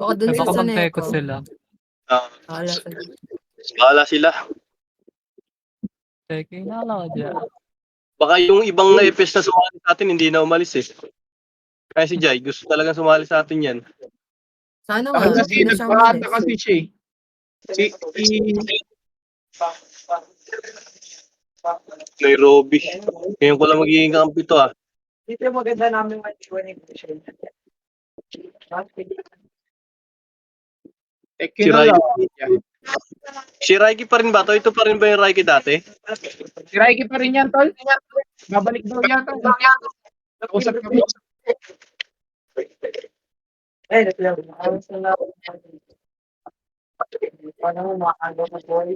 Baka dun Baka sa mag-teko Neko. sila. Bahala sa Bahala sila. Teke na lang dyan. Baka yung ibang FS na sumali sa atin, hindi na umalis eh. Kaya si Jai, gusto talagang sumali sa atin yan. Sana nga, Kasi hindi na siya nagparada umalis. kasi siya eh. Nairobi. Ngayon ko lang magiging kampi to ah. Dito yung maganda namin mag-iwan yung mission. Si Raiki. Si Raiki pa rin ba to? Ito pa rin ba yung Raiki dati? Si Raiki pa rin yan, tol. Babalik daw yata. Usap kami. Eh, ayos na lang. Paano mo makagawa ng boy?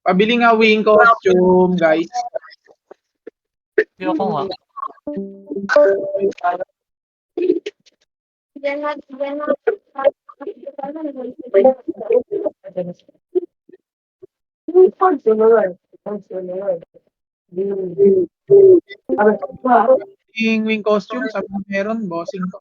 Pabili nga wing costume, guys. Ayoko nga. Yung wing costume, sabi mo meron, bossing ko.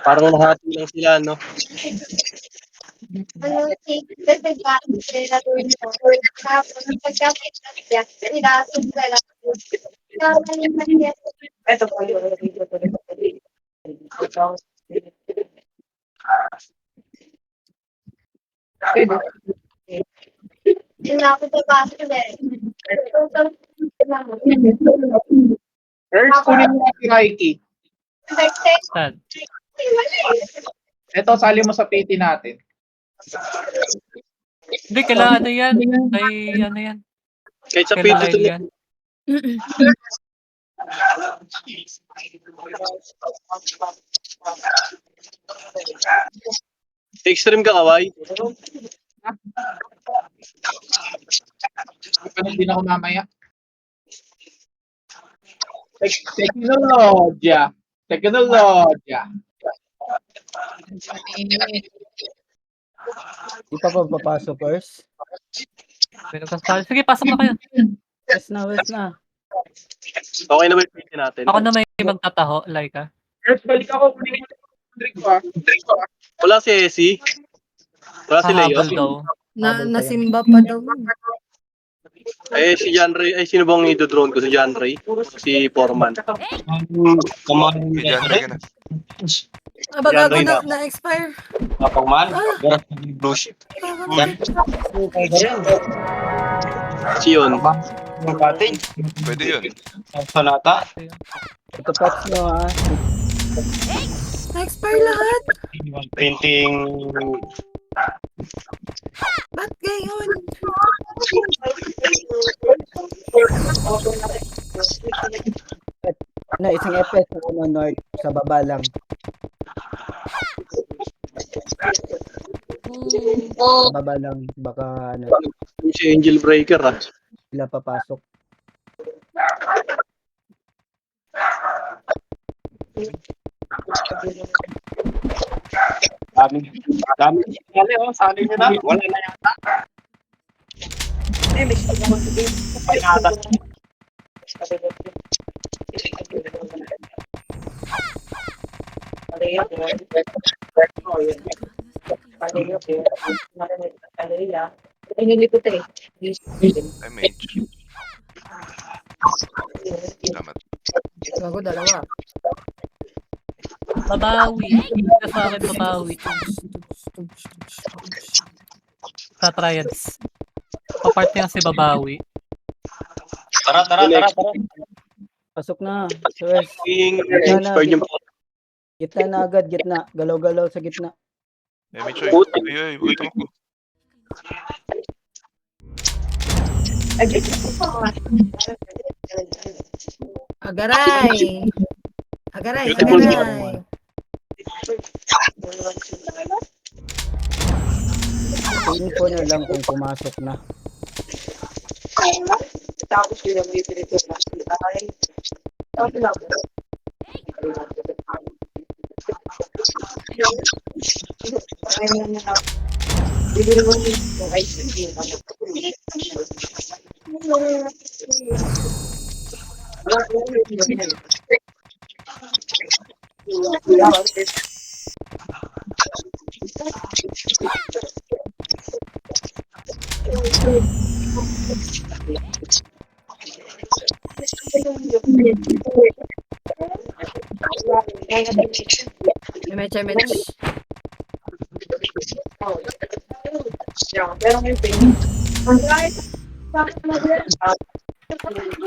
Parang nahati lang sila, no? Ito po yung video ko rin. First, kunin mo si Raiki. Sad. Ito, sali mo sa PT natin. Hindi, kailangan ano yan. Ay, ano yan. Kahit sa Kailangan pito to yan. Extreme ka, Kawai? Hindi na ako mamaya. Teknolodya. Teknolodya. Di pa papasok, first? Sige, pasok na kayo. West na. Okay na ba yung PT natin? Ako na may magtataho, Laika. First, balik ako. Kunin ko yung drink ko. Wala si Essie. Wala si Leo. Hahabol daw. Nasimba pa daw. Eh, si John Ray. Ay, sino bang i-drone ko? Si John Ray? Si Foreman. Yan, ka na. Baga ako na-expire. Napagman, blue ship. Si yun. Pwede yun. Sonata. Ito patch nyo, ha? Na-expire lahat. Printing. Ba't gayon? Na, isang FS na north sa baba lang. Sa baba lang, baka ano, Si Angel Breaker ah. sila papasok. Dami. Sali oh, sali nyo na. Wala na yata. Ay, mage. Salamat. Bago dalawa. Babawi. Hindi ka sa akin babawi. Sa triads. Papart niya si babawi. Tara. Pasok na. First, Expired yung gitna na agad, gitna. Galaw-galaw sa gitna. Eh, may choy. Ay, wait ako. Agaray. Info nyo lang kung pumasok na. Tapos yun ang bibili ko na. Bibili mo yung ice cream. MH. Pero may pain.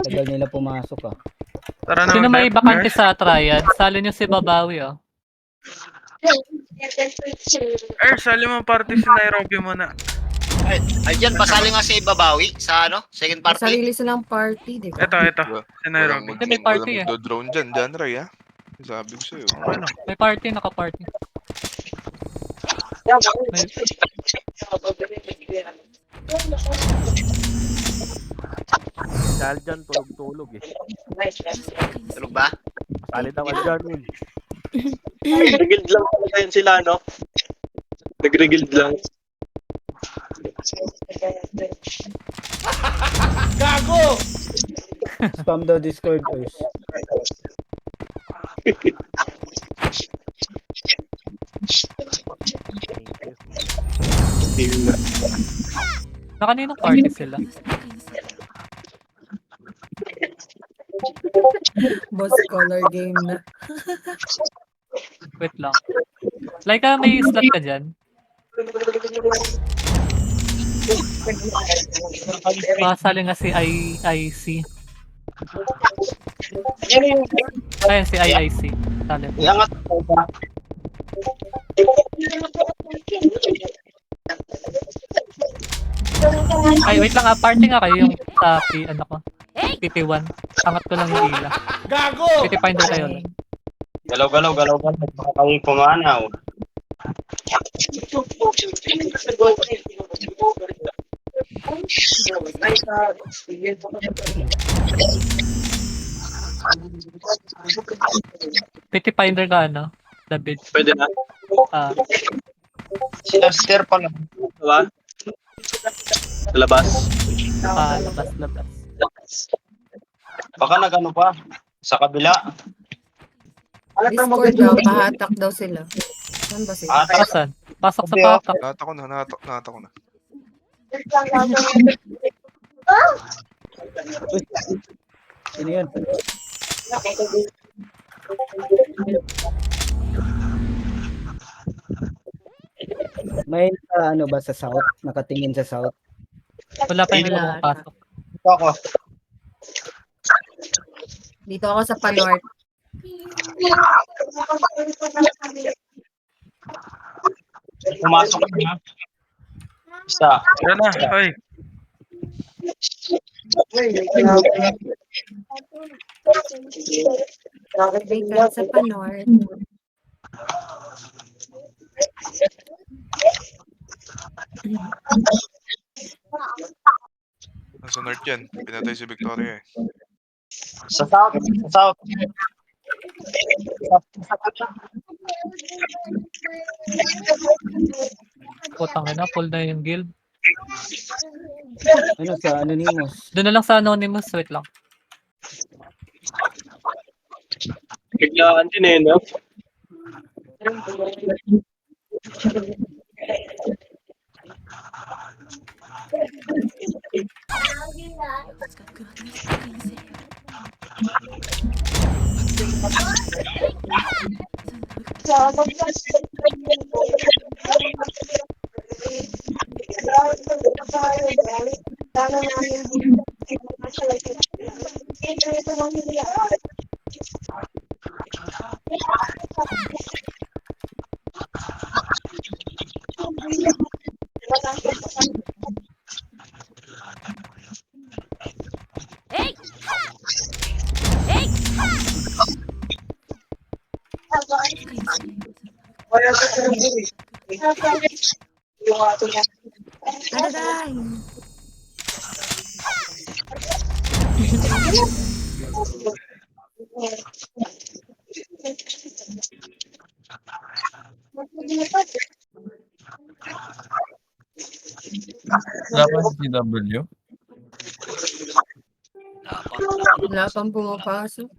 Tagal nila pumasok ah. Tara na. Sino may Left, bakante Earth. sa triad? Salo nyo si Babawi, oh. Earth, sali mo party si Nairobi muna. Ay, dyan, pasali nga si Babawi sa ano, second May party. sarili silang party, di ba? Ito. Si Walang Nairobi. Hindi, may party, eh. magdo-drone dyan, Ray, ha? Sabi ko sa'yo. Ano? May party, naka-party. Dahil dyan, tulog-tulog eh. Tulog ba? Palit ang dyan yun. Nag-guild lang talaga yan sila, no? Nag-guild lang. Spam the Discord, Earth. Na kaninong party sila? Boss color game na. Wait lang. Like, may slot ka dyan? Pasali nga si IIC. Ayan, si IIC. Sali. Iangat ko ba? Ay, wait lang, party nga kayo yung sa ano ko. PT1. Angat ko lang yung ila. Gago! PT finder kayo. Galaw. Baka kayo pumanaw. PT finder ka, ano? David. Pwede na. Ah, Sinaster pa lang. Diba? Sa labas. labas. Baka nagano pa. Sa kabila. Discord daw, pahatak daw sila. Saan ba sila? Saan? Pasok sa Okay, patak. Nata ko na. Sino yun? May ano ba sa south? Nakatingin sa south? Wala pa, hindi pa Wala. pumapasok. Ito ako. Dito ako sa Panort. Pumasok na. Isa. Tara na. Ay, Vacant sa Panort. Nasa north yan. Pinatay si Victoria, eh. Sa south. Sa south. Putang ina, full na yung guild. Ano sa Anonymous? Doon na lang sa Anonymous, wait lang. Biglaan din eh, no? Aday! Wala pa si CW. Wala pang pumapasok.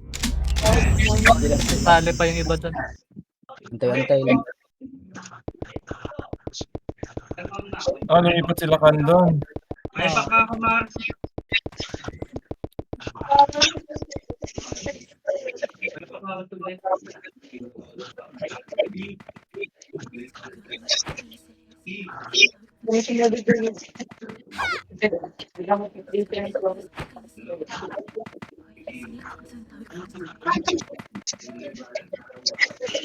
Sali pa yung iba dun. Antay-antay lang. Lumipat sila Kandon.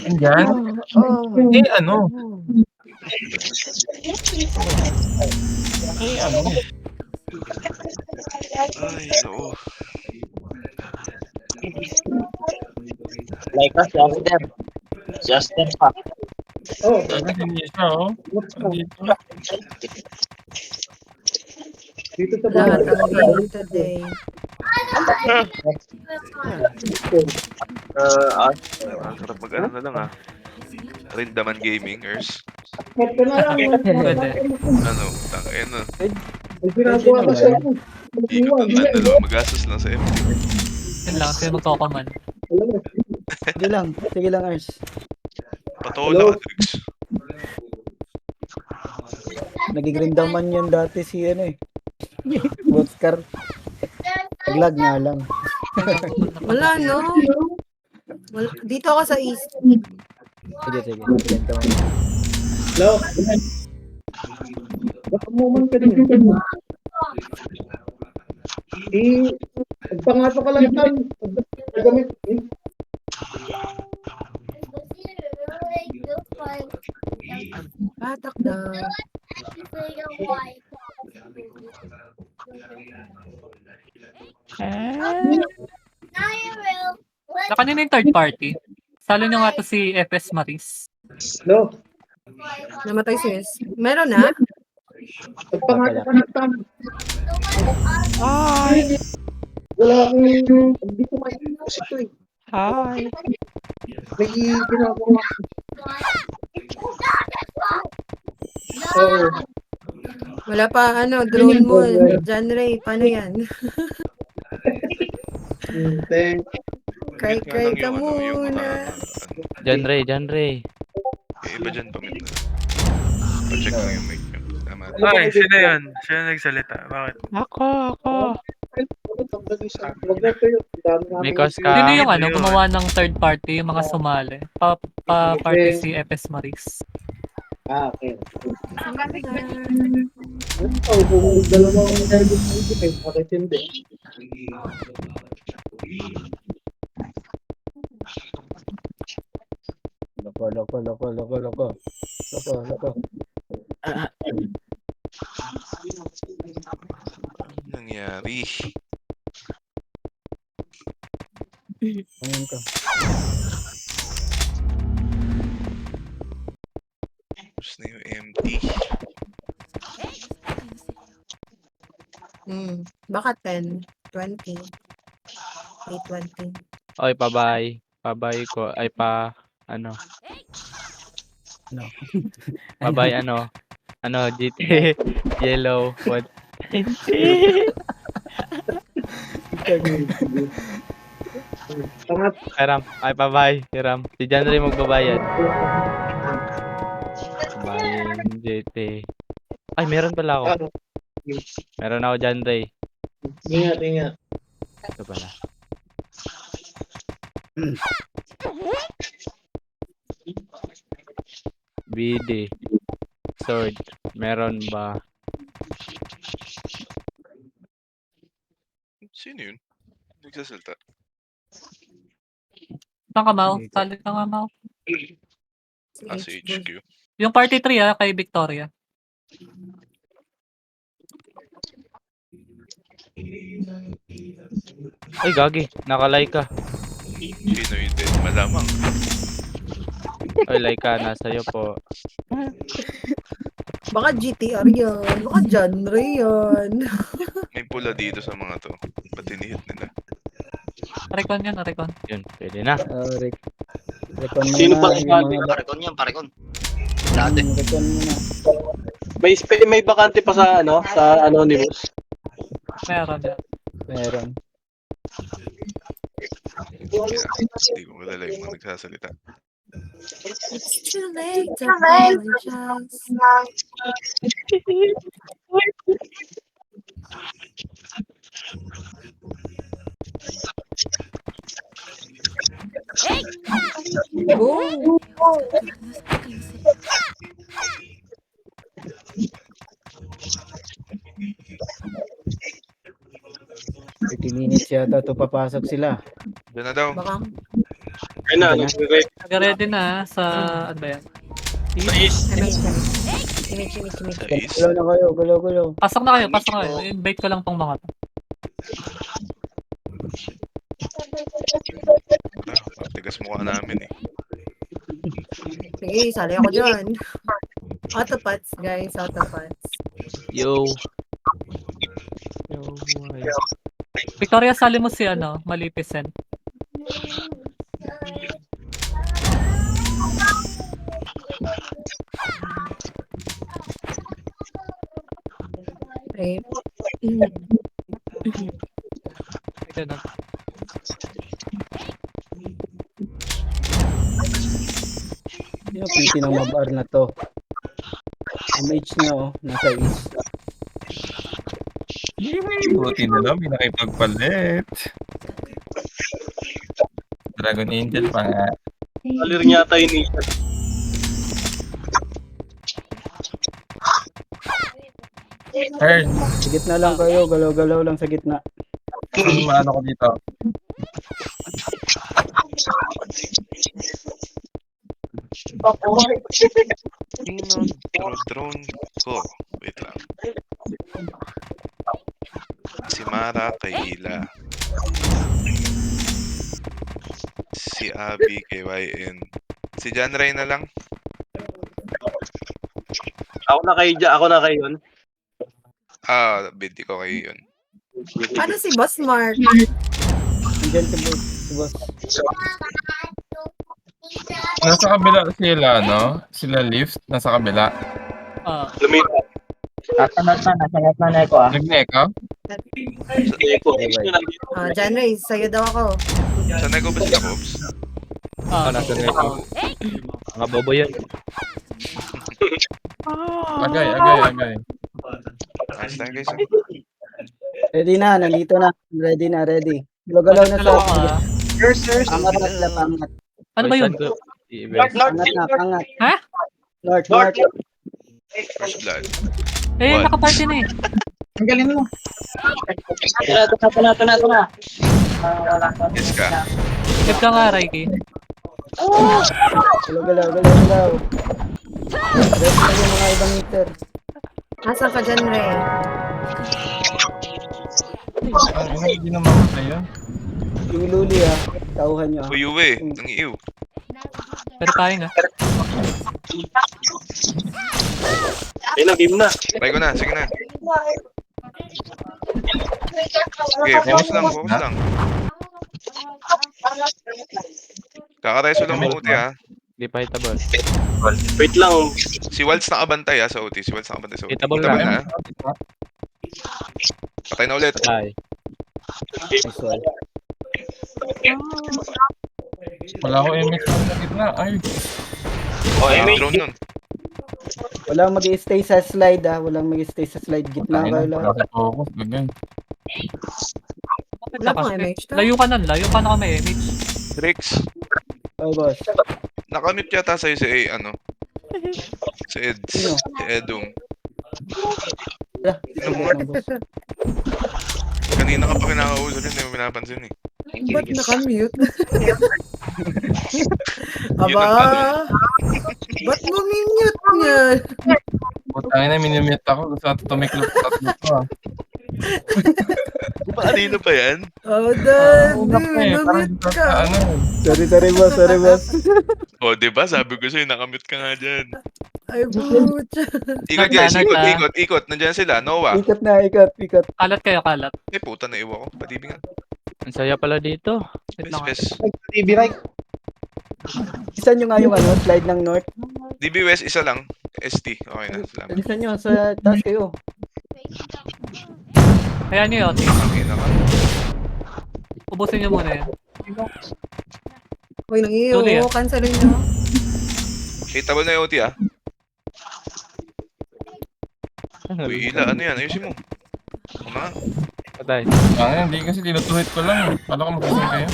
Andyan? Ano? Ano? Ay, no. Like us, Justin. Justin pa. Hindi siya, oh. Dito. Lahat ang game today. Ang sarap mag-ano na lang Rindaman Gaming, Ers. Pwede. Ano, tangin na. Ginagawa ko siya. Ikot ang dalawa, magastos lang sa MT. Yun lang, sino magkakaman. Sige lang, Ars. Patoo lang, Adrix. Nagigrindaman yan dati si Oscar. Naglag nga lang. Wala, no? Dito ako sa east. Sige. Hello? Baka moment ka din. Pagpangato ka lang yan. Paggamit. Patak daw. Sa kanina yung third party. Salo nyo nga to si FS Maris. Hello? Namatay si Wes. Meron na? Pagpangato ka lang yan. Wala akong hindi ko kasi ito eh. Hi. May ginagawa. Wala pa drone mo. John Ray, paano yan? Cry ka muna. John Ray. Yung iba dyan, pamit na. Pa-check lang yung mic nyo. Tama. Ay, sino yun? Sino nagsalita? Bakit? Ako. May cause ka. Sino yung gumawa ng third party, yung mga sumali? Pa-party si FS Maris. Okay. Kung dalawang hindi, bakit hindi? Loko. Anong nangyari? Ayun ka. Tapos na yung MT. Baka 10, 20, 820. Oy, pabay ko. Ay, ano? Pabay, GT. Yellow. What? Hiram. Ay, pabay. Hiram. Si John Ray magbabayad. Pabayin, GT. Ay, meron pala ako. Meron ako, John Ray. Ingat. Ito pala. BD. Sword. Meron ba? Sino yun? Nagsasalta. Saan ka, Mau? Salit ka nga, Mau. Sa HQ. Yung party 3 kay Victoria. Ay, gagi. Nakalay ka. Sino yun din? Malamang. Ay, Laika. Nasa'yo po. Baka GTR yan. Baka John Ray yan. May pula dito sa mga to. Ba't tinihit nila? Recon yan, recon. Yun, pwede na. Recon Sino muna pa yung mga Parekon yan, parekon. Dati. recon muna. May bakante pa sa sa Anonymous. Meron yan. Meron. Hindi ko kilala yung mga nagsasalita. It's too late to apologize. Go! 30 minutes yata to papasok sila. Diyan na daw. Baka Ayun na, nag-ready. Nag-ready na sa, ano ba yan? Sa East. image. Sa is. Galaw na kayo, galaw. Pasok na kayo, pasok na kayo. Invite ko lang tong mga to. Tigas mukha namin eh. Sige, sali ako dyan. Autopots, guys. Autopots. Yo. Yo, Victoria, sali mo si Maleficent. Okay. Ito na. Sino piti ng mabar na to? MH na nasa east. Buti na lang, may nakipagpalit. Dragon Angel pa nga. Alir niya tayo ni Earn, Sa gitna lang kayo, galaw lang sa gitna. maano ko dito. Drone ko. Wait lang. Si Mara kay Ila. Si Abby kay YN. Si John Ray na lang. Ako na kayo yun. Binti ko kayo yun. Ano si Boss Mark? Nandiyan si boss. Nasa kabila sila, no? Sila lift, nasa kabila. Lumipat. Nagneko? Sa Deco. John Ray, sa'yo daw ako. Sanay ko ba sila, Cobs? nasa neko. Mga bobo yun. Agay. Nice time guys. Ready na, nandito na. Ready. Galaw na sa angat na sila, pangat. Ano ba yun? Pangat. Ha? North. First blood. Eh, What? nakaparty na eh. Ang galing mo. Ito na. Yes ka. Give ka nga, Raiki. Galaw. Ready na yung mga ibang meter. Nasaan ka dyan, Ray? Ano hindi na mamatay yun? Yung luli tauhan nyo. Uyuwe. Nang iiw. Pero tayo nga. Ayun na, game na. Try ko na. Sige na. Okay, focus lang. Kakareso lang mabuti ha. Di pa hitable. Wait lang. Si Waltz nakabantay sa OT. Hitable Tama lang. na. Patay na ulit. Ay. Nice one. Wala ko MX sa gitna. Ay, Drone nun. Walang mag-stay sa slide Walang mag-stay sa slide. Gitna kayo wala lahat. sa focus. Ganyan. Bakit Wala lakas? pang MH ka? Layo ka na kami, MH. Rex. Oh, boss. Nakamute yata sa'yo si si Eds. Sino? Si Edong. Boss. Kanina ka pa kinakausap yun. Hindi mo pinapansin eh. Ba't nakamute? Yun Aba, ang tanong. ba't mo minute niyan? Putangin na, minimute ako. Gusto natin tumiklop tatlo ko. Di ba kanina pa yan? Oh, daddy, Parang namute dito ka. sa ano. Sorry, boss. O, di ba? Sabi ko sa'yo, nakamute ka nga dyan. Ay, butya. Ikot guys, Nagla. ikot. Nandyan sila, Noah. Ikot na, ikot. Kalat kayo. Eh, puta na iwa ko. Patibig nga. Ang saya pala dito. Wait lang. TV right. Isa nyo nga yung slide ng north. DB West, isa lang. ST. Okay na. Salamat. Bilisan nyo, sa taas kayo. Kaya nyo yun. Ang ina ka. Ubusin nyo muna yan. Uy, nangiyo. Tuloy, ah. Cancelin nyo. Hitable na yung OT ah. Uy, Ila, ano yan? Ayusin mo. Ano nga? Patay. Hindi kasi tinutuhit ko lang. Paano ko mag-isang kayo?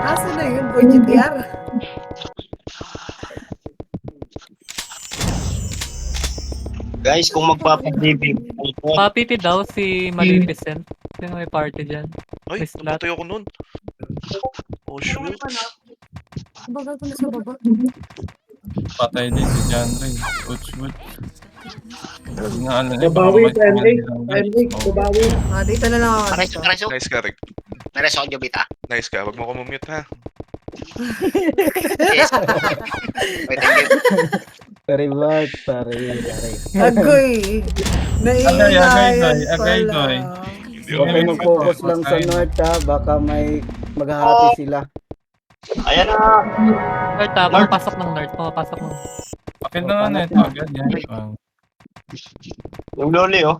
Asa na yun, boy GTR? Guys, kung magpapalibig, Papiti daw si Maleficent. Sino may party dyan? Ay, May slot. napatay ako nun. Oh, shoot. Bagal ko na sa baba. Patay din si John Ray. Wood. Nga ano eh. Babawi, baka may Henrik, Oh. babawi. Dito na lang ako. Pareso, pareso. Nice ka, Rick. Nareso ang jubita. Nice ka. Wag mo ko mute ha. Yes. Wait, thank you. Pare bot, pare. Agoy! Naiingayan Agay, pala. Hindi Huwag kayo mag-focus lang sa north ha, baka may maghahati sila. Ayan na. North ha, pumapasok ng North. Pumapasok ng... Pakil na nga na ito agad yan. Yung loli, oh.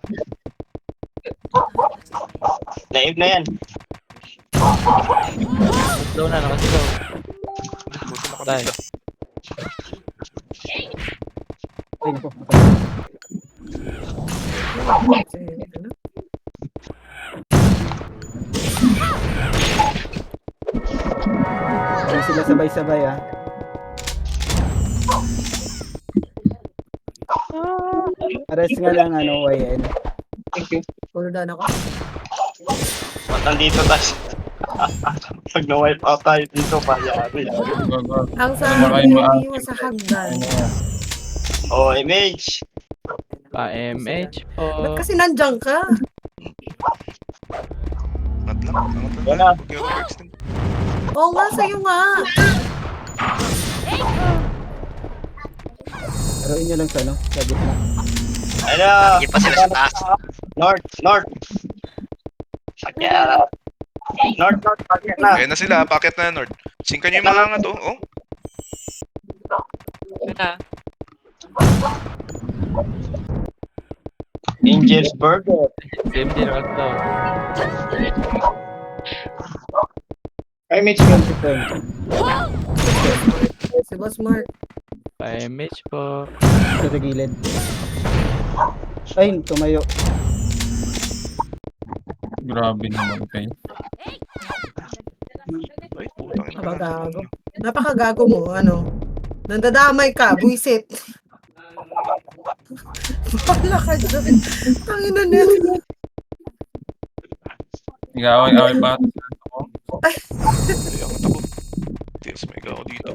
Naib na yan. Slow na, nakasigaw. Buto na Patay. kami. Ay, naku. Hindi sila sabay-sabay ah. Arrest nga lang ano, YN. Puludan ako. Ba't nandito tayo? Pag na-wipe out tayo dito, payari. Ang Wala sabi kayo niyo, ma- hindi mo sa hagdan. Oh, image. Pa-MH po. Ba't kasi nandiyan ka? Angat lang. Angat lang. Wala. Huwag kayo mag-extend. Oo nga, sa'yo nga. Laruin nyo lang sa ano, sa gitna. Ano? Hindi pa sila sa taas. North. Sakya. North, sakya na. Ayan na sila. Packet na North. Singkan nyo yung mga angat oh. Oh. Yun na. Angel's Burger. Same din nakasigaw. Image yun. Si Boss Mark. Pa-MH po. Sa gilid. Ay, tumayo. Grabe naman kayo. Ay, putang ina. Napakagago. Napakagago mo, ano? Nandadamay ka, buisit. Wala ka dyan. Tangina na yun. Nag-away-away pa ito. Ay, angat ako. Tigas may ako dito.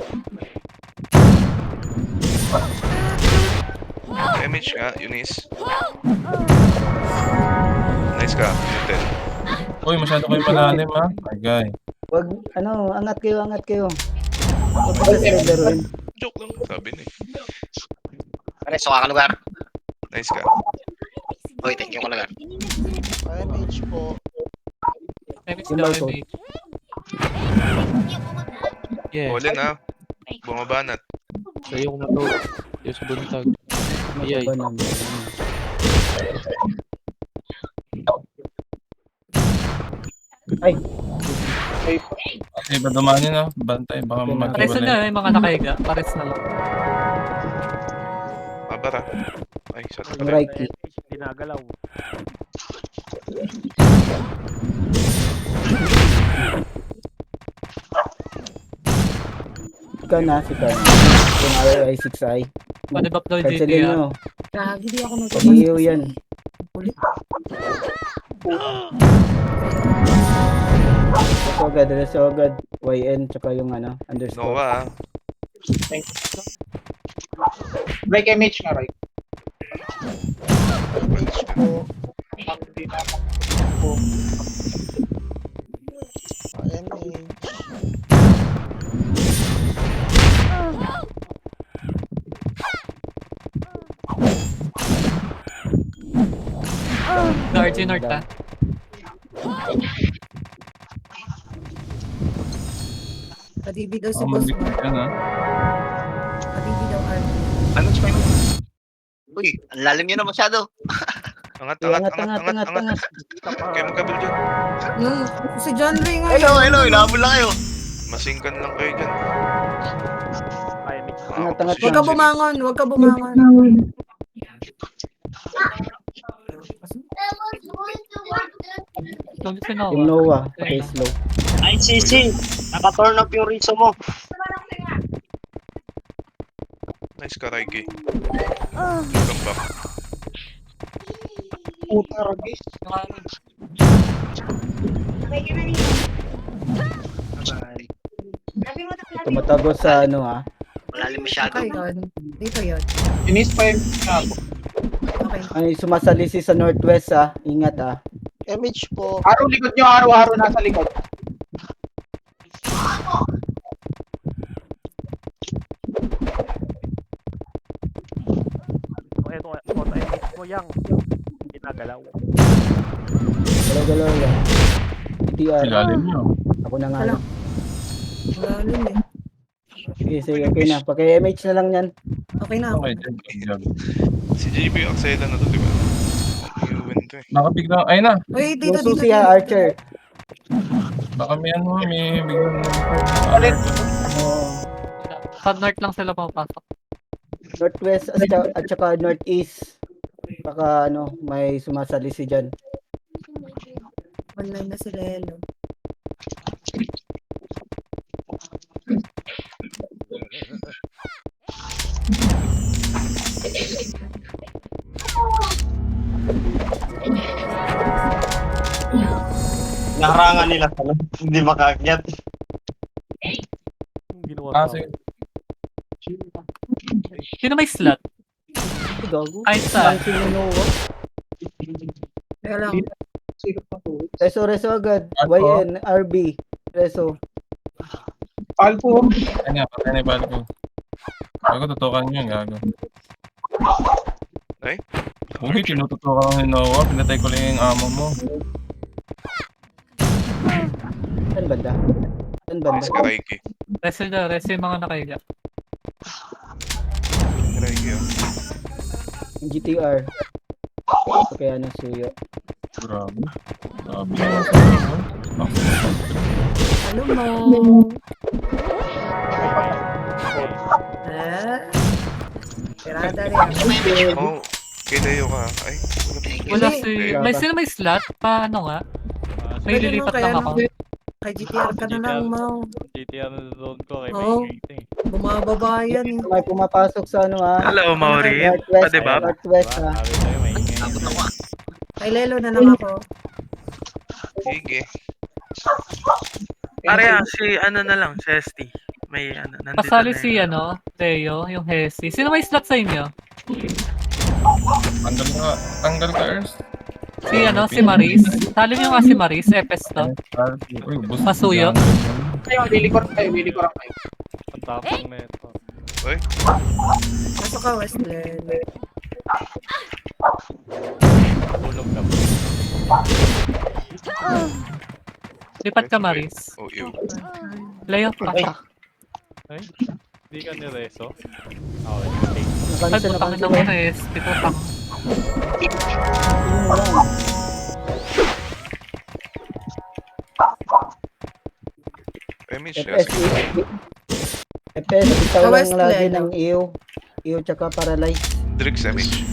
Image nga, Eunice. Nice ka, muted. Uy, masyado kayo malalim ha. Agay. Wag, ano, angat kayo. Huwag ka sa laruin. Joke lang, sabi na eh. Pareso ka lugar. Nice ka. Uy, thank you ka lugar. MH Yung daw, balcon. MH. Yeah. Wala na. Bumabanat. Sa'yo ko na to. Diyos buntag. Ayay. Mababa naman. Ay, Okay, ba dumanin ha? Bantay, baka Pares na magkiwalay. yung mga nakahiga. Pares na lang. Mabara. Ay, shot yung pala. right key. Ginagalaw. Ika na, si Kana. Yung RI6i. Padibap daw Cancelin GT nyo. Gagi, di ako Pag-iyo yan. Resogad. YN, tsaka yung ano, underscore. Nova ah. Break image nga, right? RG North ha. Kadibi daw si Baka Boss malikot Mark. yan ha. Kadibi daw RD. Ano siya? Uy, ang lalim niya na masyado. Angat, Eh, angat, angat, angat, angat. Kayo magkabil dyan. Si John Ray nga. Hello, hello, inaabol lang kayo. Masingkan lang kayo dyan. Angat-angat Huwag ka lang. bumangon, huwag ka bumangon. Slow si Yung Noah. Noah, okay, slow. Ay, Sisi. Naka-turn up yung riso mo. Nice ka, Raiki. Welcome back. Puta, Ragis. Tumatagos sa ano ha. Malalim masyado. Okay, yun. Dito yun. Inis pa yung ako. Okay. Ay, sumasalisi sa northwest ha. Ingat ha. MH po. Araw likod nyo, araw-araw nasa likod. Galaw-galaw lang. TR. Ilalim nyo. Ako na nga. Wala. Malalim eh. Sige, sige, okay na. Paki-MH na lang yan. Okay na ako. Okay, dyan. Si JB, Axela na to, di ba? Iuwin to eh. Nakabigla. Ay na. Uy, dito, Yung dito. susi ha, Archer. Baka may ano, may biglang... Oh, Sa north lang sila papasok. northwest at saka northeast. Baka ano, may sumasalisi dyan. Online na sila Lelo. Naharangan nila sa hindi makaakyat. Ah, sige. Sino may slot? Ay, gago. Kahit saan. Ang sino Noah. Kaya lang. Reso agad. Ako? YN, RB. Reso. Palpo. Ay nga, patay na yung bal ko. Gago, tutukan nyo, gago. Ay? Uy, tinututukan ko ni Noah. Pinatay ko lang yung amo mo. Saan banda? Saan banda? Nice ka, Raiki. Rest yung mga nakahiga. Raiki, oh. Yung GTR. Okay, ano, suyo. Grabe. Grabe naman sa ito. Ano mo? Tirada rin. Oh, kay Leo ka. Ay, Wala Hindi. si... Sino may slot? Paano nga? May Pwede lilipat naman kaya lang ako. Kay GTR ka na lang, Mau. GTR na zone ko kay Oo. Bumababa yan eh. May pumapasok sa ano ha. Hello, Mauri. Northwest, northwest ha. Takot ako. Kay Lelo na lang ako. sige. Area, si ano na lang, si ST. May ano, Pasali si Teo, yung Hesi. Sino may slot sa inyo? Tanggal ka, Ers. Si Maris. Sali nyo nga si Maris, Epes to. Uy, bus. Masuyo. Kayo, lilikot kayo. Ang tapang na ito. Pasok ka, Westland. Tulog na. Lipat ka, Maris. Oh, ew. Leo, pasok. Ay, hindi ka nireso? Okay. Ay, Nakansel na putangin cancel. ng Maris. Pitutang. Yun lang. MH, FS, FS, itaw Sa lang West lagi Leno. ng iyo. Iyo tsaka paralyze. Drix, MH.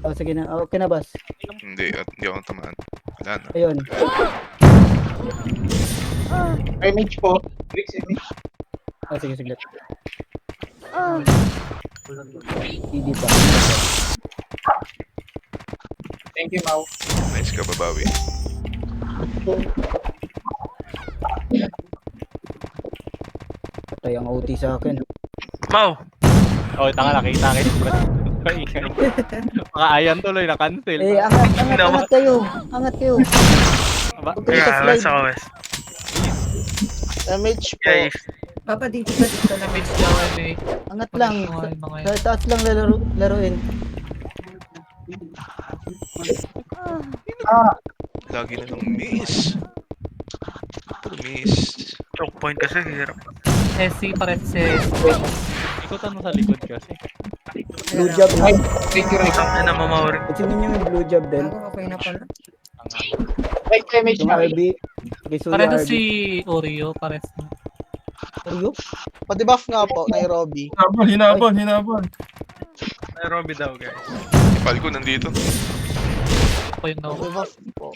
Oh, sige na. Okay na, boss. Hindi ako tamaan. Wala na. Ayun. MH po. Bricks MH. Oh, sige, sige. Hindi pa. Thank you, Mau. Nice ka, babawi. Patay ang OT sa akin. Mau! Oh, tanga nakita kita. Mga ayan tuloy na cancel. Eh, angat kayo. Angat kayo. Huwag kayo sa slide. West. MH po. Papa, dito lang. Pitch lang, eh. Angat lang. Mga Sa taas lang laruin. Lagi na lang miss. Miss. Choke point kasi hirap. SC pares si Ikutan mo sa likod kasi. Blue job na. Thank you, Ray. Ang ina mo, Mauri. Kutsinin nyo yung blue job din. Bago okay na pala. Right damage Yung na. RB. Kisuya pares RB. si Oreo, pares. Ayun. Pa-debuff nga po, Nairobi. Hinabol. Nairobi daw, guys. Ipal ko nandito. Ako yung no. Debuff po.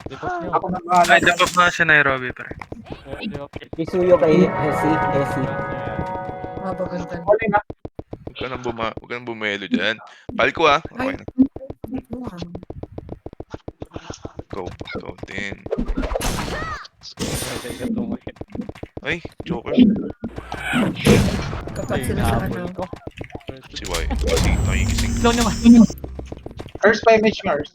Debuff nyo. Ako na bahala. Ay, dapat na si Nairobi, pre. Debuff. Kisuyo kay Hesi. Mapaganda. Huli na. Huwag ka nang bumelo dyan. Pal ko okay na. Go din. Ay, Joker. Kapag sila sa ano. Si Y. Kasi nakigising. Clone naman. First by image nurse.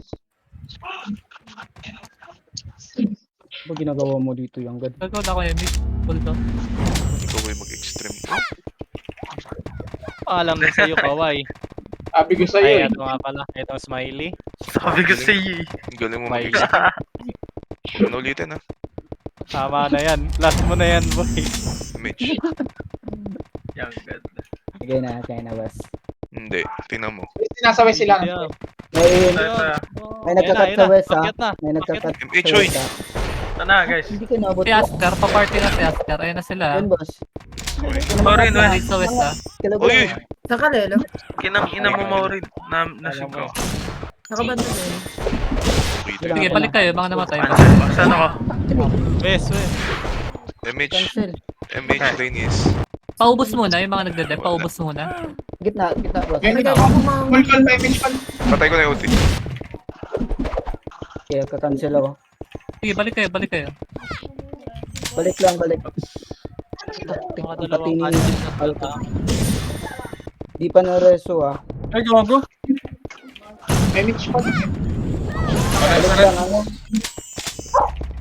Ano ginagawa mo dito, yung God? Gagawin ako yung mid. Full down. Ikaw ay mag-extreme. Paalam na sa'yo, Kawai. Sabi ko sa'yo Ay, eh. ito nga pala. Ito Smiley. Sabi ko sa iyo. Ang galing mo Smiley. mag-extreme. Huwag na ulitin Tama na yan. Last mo na yan, boy. Mitch. Young God. Sige na, boss. Hindi. Tingnan mo. Sinasaway sila. Yeah. May nagkakat sa west, ha? Pakyat na. May nagkakat sa MH, oy. west, ha? Ito na, guys. Hindi ka naabot Si Asker, pa-party na si Asker. Ayun na sila. Yan, boss. Mauri, no? Dito sa west ha. Uy! Saan ka, Lelo? Kinang ina mo, Mauri. Nasigaw. Nakabanda na yun. Sige, balik kayo. Mga namatay pa. Saan ako? Wes. MH. Cancel. MH Rainis. Paubos muna. Yung mga nagdadep. Paubos muna. Gitna, boss. Ganun ka. Kumang. Full call by image call. Patay ko na yung ulti. Kaya ka-cancel ako. Sige, balik kayo. Balik kayo. Balik lang, balik. Mga Pati dalawang ni kanil na Alka. Di pa na-reso, ha? Ay, gago. By image call. Balik lang, ano?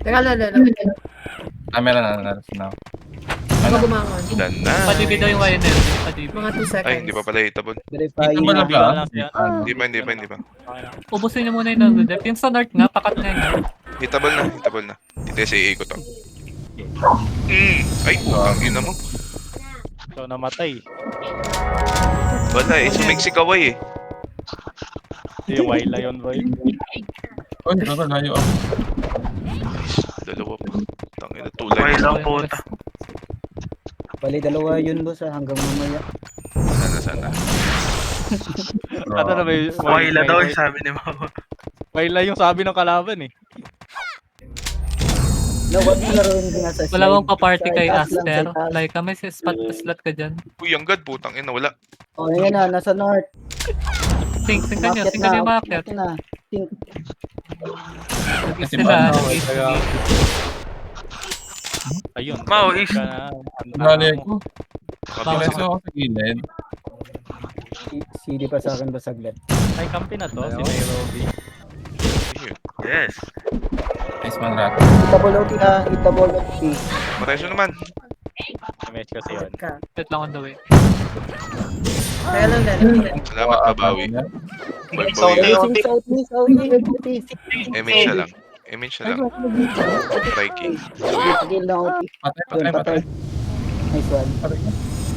Teka, Lelo. Camera na. Ako gumangon. Dan na. Padibi daw yung YNL. Padibi. Mga 2 seconds. Ay, hindi pa pala hitable. Verify. Ito ba na ba? Hindi pa. Ubusin niyo muna yung nagdadep. Yung sa north nga, pakat nga yun. Hitable na. Hindi ko to. Ay, putang ina mo. Ito namatay. Wala sumiksi kaway Yung Wayla yun, boy. Uy, gago, layo ako. Dalawa pa. Tangina, tulay. Okay lang po. Bali, dalawa yun, boss, ha? Hanggang mamaya. Sana. Ano na ba yung... Wayla daw, sabi ni Mama. Wayla yung sabi ng kalaban eh. No, wag mo laruin din nga sa Wala slide. bang pa-party kay Sa itaas lang, Aster. sa itaas. Like, kami si slot ka dyan. Uy, ang god, putang ina, wala. Oh, yan na, nasa north. Think ka nyo. Think ka nyo yung maakyat. umakyat na. Think. Nag-is sila. Nag-is. Ayun. Mau, is. Nalay ko. Mabilis Reso ako sa gilid. CD pa sa akin ba saglit? Ay, kampi na to. Si Nairobi. Yes. Nice man, rat. Itabol OT, ha? Itabol OT. Mareso naman. Match kasi yun. Wait lang on the way. Teka lang, Lelo. Salamat, babawi. So, Babawi. Southeast, Southeast. MH na lang. Viking. Tigil na OT. Yun, patay. Nice one.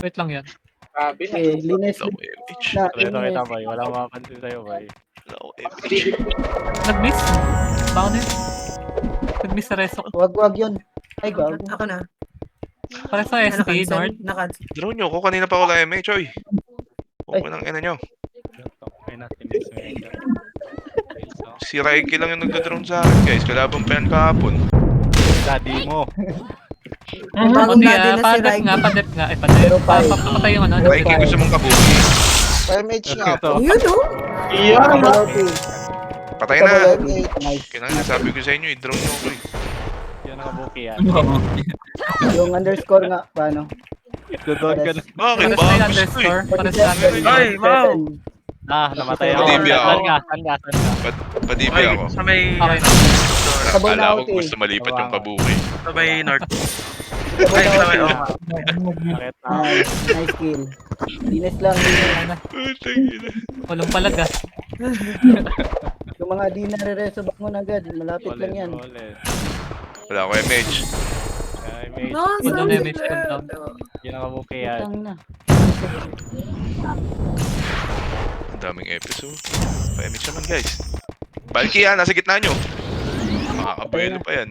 Wait lang yan. Grabe na. Okay, linis Low MH. na. Kita, boy. Walang mapapansin sa'yo, boy. Low MH. Nag-miss. Baon yun. Nag-miss sa reso. Wag yun. Ay, gago. Ako na. Para sa ST, North. Nakancel. Draw nyo ko. Kanina pa ako la MH, oy. Huwag mo ng ina nyo. Ay, natin miss mo yun. Si Raiki lang yung nagdodrone sa akin, guys. Kalaban pa yan kahapon. Daddy mo. Bagong Hindi daddy na si padep Raiki. nga, padep nga. Ay, padep. Pero five. Papatay yung ano. Raiki, gusto mong kabuki. Image nga po. Yun, oh. Itabol OT. Patay Itabol na. OT. Nice. Kailangan sabi ko sa inyo, i-drone nyo ko eh. Yan ang kabuki yan. Yung underscore nga, paano? Dudod ka na. Bakit Para ba? sa Gusto eh. underscore. Para sa underscore. Ay, wow. Namatay ako. Padibi ako. Saan ka? Padibi ako. Sa may... Okay na. Itabol na Akala ko OT. gusto malipat yung kabuki. Sa may north. Itabol Ay, na sa may... OT. Bakit? Nice. Nice kill. Linis lang. Walang palag ah. Yung mga di nare-reso bangon agad. Malapit lang yan. Ulit. Wala ko MH. Yan. May Nasa Ano na image ko down? Yun ang kabuki yan. Utang na. Ang daming episode. Pa-image naman guys. Balki yan, nasa gitna nyo. Makakabuelo pa yan.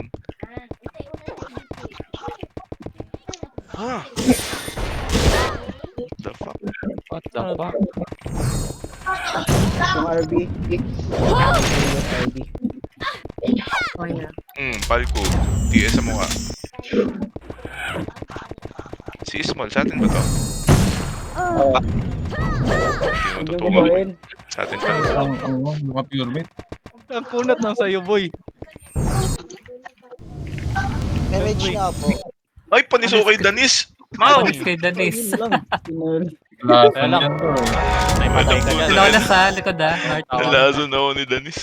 Ha? What the fuck? What the fuck? Yung RB. Yung RB. Okay na. Palko. TS sa mukha. Si Small, sa atin ba to? Hindi Yung natutuwa. gagawin. Sa atin pa. Mga pure meat. Ang punot ng sayo, boy. Image nga po. Ay, paniso kay Danis! Mau! Image kay Danis. Yun lang. Pinul. Lasan lang. yan bro. May patay ka dyan. Lola sa likod North. Nalazo na ako ni Danis.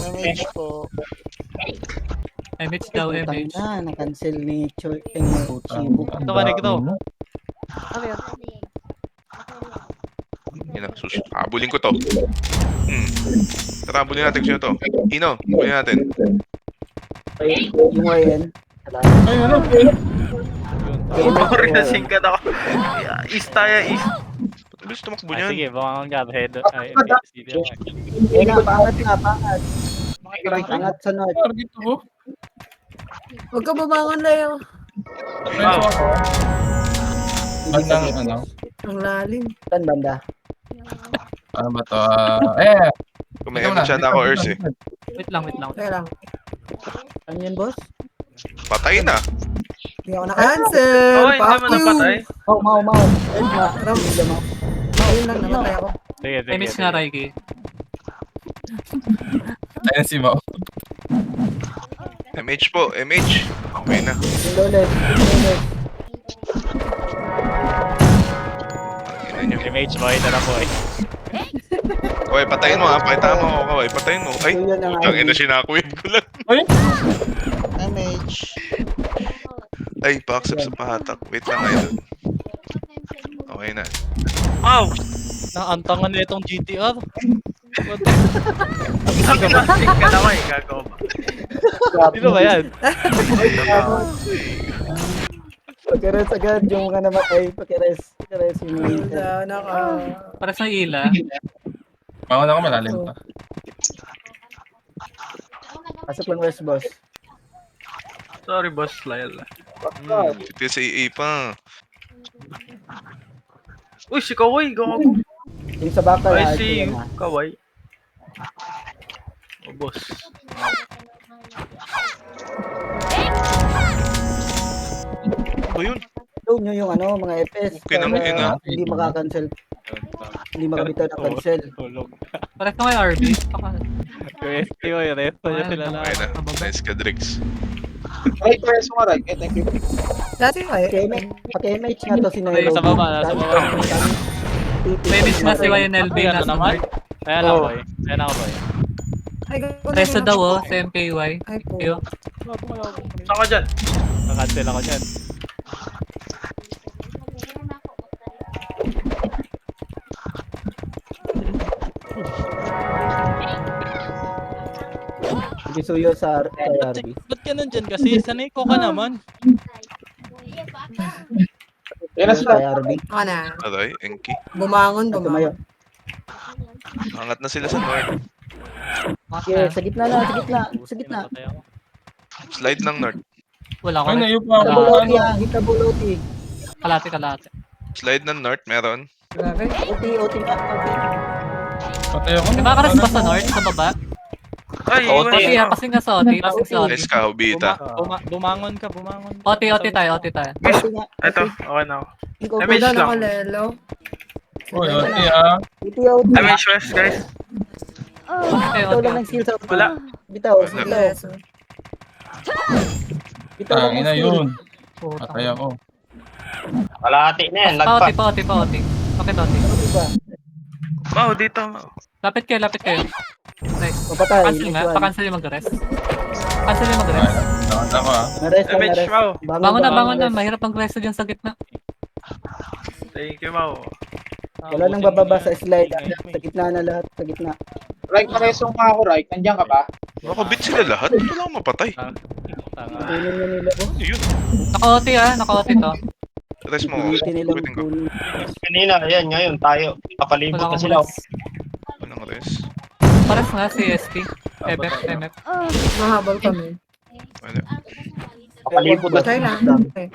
Image po. Image daw, Utang image. na. Na-cancel ni Chibo. Ito ka, Nick, ito. Yan na, habulin ko to. Tara, habulin natin siya to. Ino, habulin natin. Yung YN. Ay, ano? Sorry, nasingkat ako. East tayo, east. Ba't bilis tumakbo Ah, niyan? sige, bumangon ka. Head. Ay, CD ako. Ayun na, pangat nga, pangat. Pangat sa north. Target ko. Huwag ka bumangon, Leo. Wow. Bandang ano? Ang lalim. Saan banda? Ano ba to? Kung may emot ako, Urs eh. Wait lang, wait lang. Kaya lang. Ano yun, boss? Patay na. Hindi ako na-cancel. Oh, hindi mo napatay. Mau. Ayun nga. Hindi mo. Ayun lang, namatay ako. Sige, sige. Image nga, Raiki. Ayun si Mao. MH po, MH. Okay na. Yung Loles. Tingnan nyo. Image, boy. Tara, boy. Kaway, patayin mo ha. Pakita mo ako, Kaway. Patayin mo. Ay, Yun ang putang ina, sinakuin ko lang. Image. Ay, pa-accept sa pahatak. Wait lang ngayon. Okay na. Wow! Naantangan na itong GTR. Nasingkat ako eh, gagawa ba? Sino ba yan? Pagkares agad yung mga namatay. Pagkares yung mga hita. Naka. Pares ng ila. Mauna ako malalim pa. Pasok lang west, boss. Sorry, boss, Lyle. Ito sa AA pa. Uy, si Kawai, gago. Yung sa bakal, I ito see yan you, ha. Kawai. Oh, boss. Ano yun? Show nyo yung ano, mga FS. Okay naman yun, para ah. hindi makakancel. Hindi makabitaw ng cancel. Tulog. Pares ka may RB. Yung ST, boy. Resto niya sila na. Okay na. Nice ka, Drix. Right, press mo, right. Thank you. Dati ay. Paki-MH nga to si Ay, Nairo. sa baba, nasa baba. May image na si YNLB Ay, na ano naman? Ayan ako, boy. Ayan ako, boy. Ay, gagawin Resto na daw lang. oh, sa MKY. Ay po. Yo. Saan ka dyan? Nakancel ako dyan. Gisuyo sa RB. Ba't ka nandyan kasi? Sanay ko ka naman. Yan na sila. Sa RB. Ako na. Aray, Enki. Bumangon, Tumayo. bumangon. Angat na sila sa north. Yeah, sa gitna na, sa gitna. Sa gitna. Pinapatay ako. Slide ng north. Wala ko Ay, na. nayo pa ako. Hitabuloti ah, hitabuloti. Kalate. Slide ng north, meron. Grabe. OT nga. Patay ako. Di ba karas ba sa North? Sa baba? Ay, Kasi iwan. kasi nga sa OT. Kasi sa OT. Nice ka, Hubita. Bumangon ka, bumangon. OT tayo. OT nga. Ito, okay na ako. Ikaw Image Doon lang. ako, Lelo. Uy, okay ah. OT. Image west, guys. Bitaw lang ng skill sa OT. Wala. Bitaw. Yes. Bitaw lang Tangin ng na skill. yun. Patay ako. Kalahati na yan, Pa OT. Okay, OT. OT ba? Mau, dito. Lapit kayo. Nice. Mapatay. Cancel nga. Pa-cancel yung mag-rest. Cancel yung mag-rest. Nakata ako ah. Nares lang, Image, nares. Mau. Bangon na. Mahirap ang resto dyan sa gitna. Thank you, Mau. Wala nang bababa sa slide. Sa gitna na lahat. Sa gitna. Right, paresong ka ako, right. Nandiyan ka ba? Nakabit sila lahat. Wala akong mapatay. Kunin na nila po. Ano yun? Naka-OT naka-OT to. Rest mo. Pilitin nila Pwede ko. kunin. Kanina, ayan, ngayon tayo. Kapalibot Wala na akong sila. bullets. Walang rest. Pares nga si ST. MF. Mahabol kami. Wala. Kapalibot na Try lang. Okay.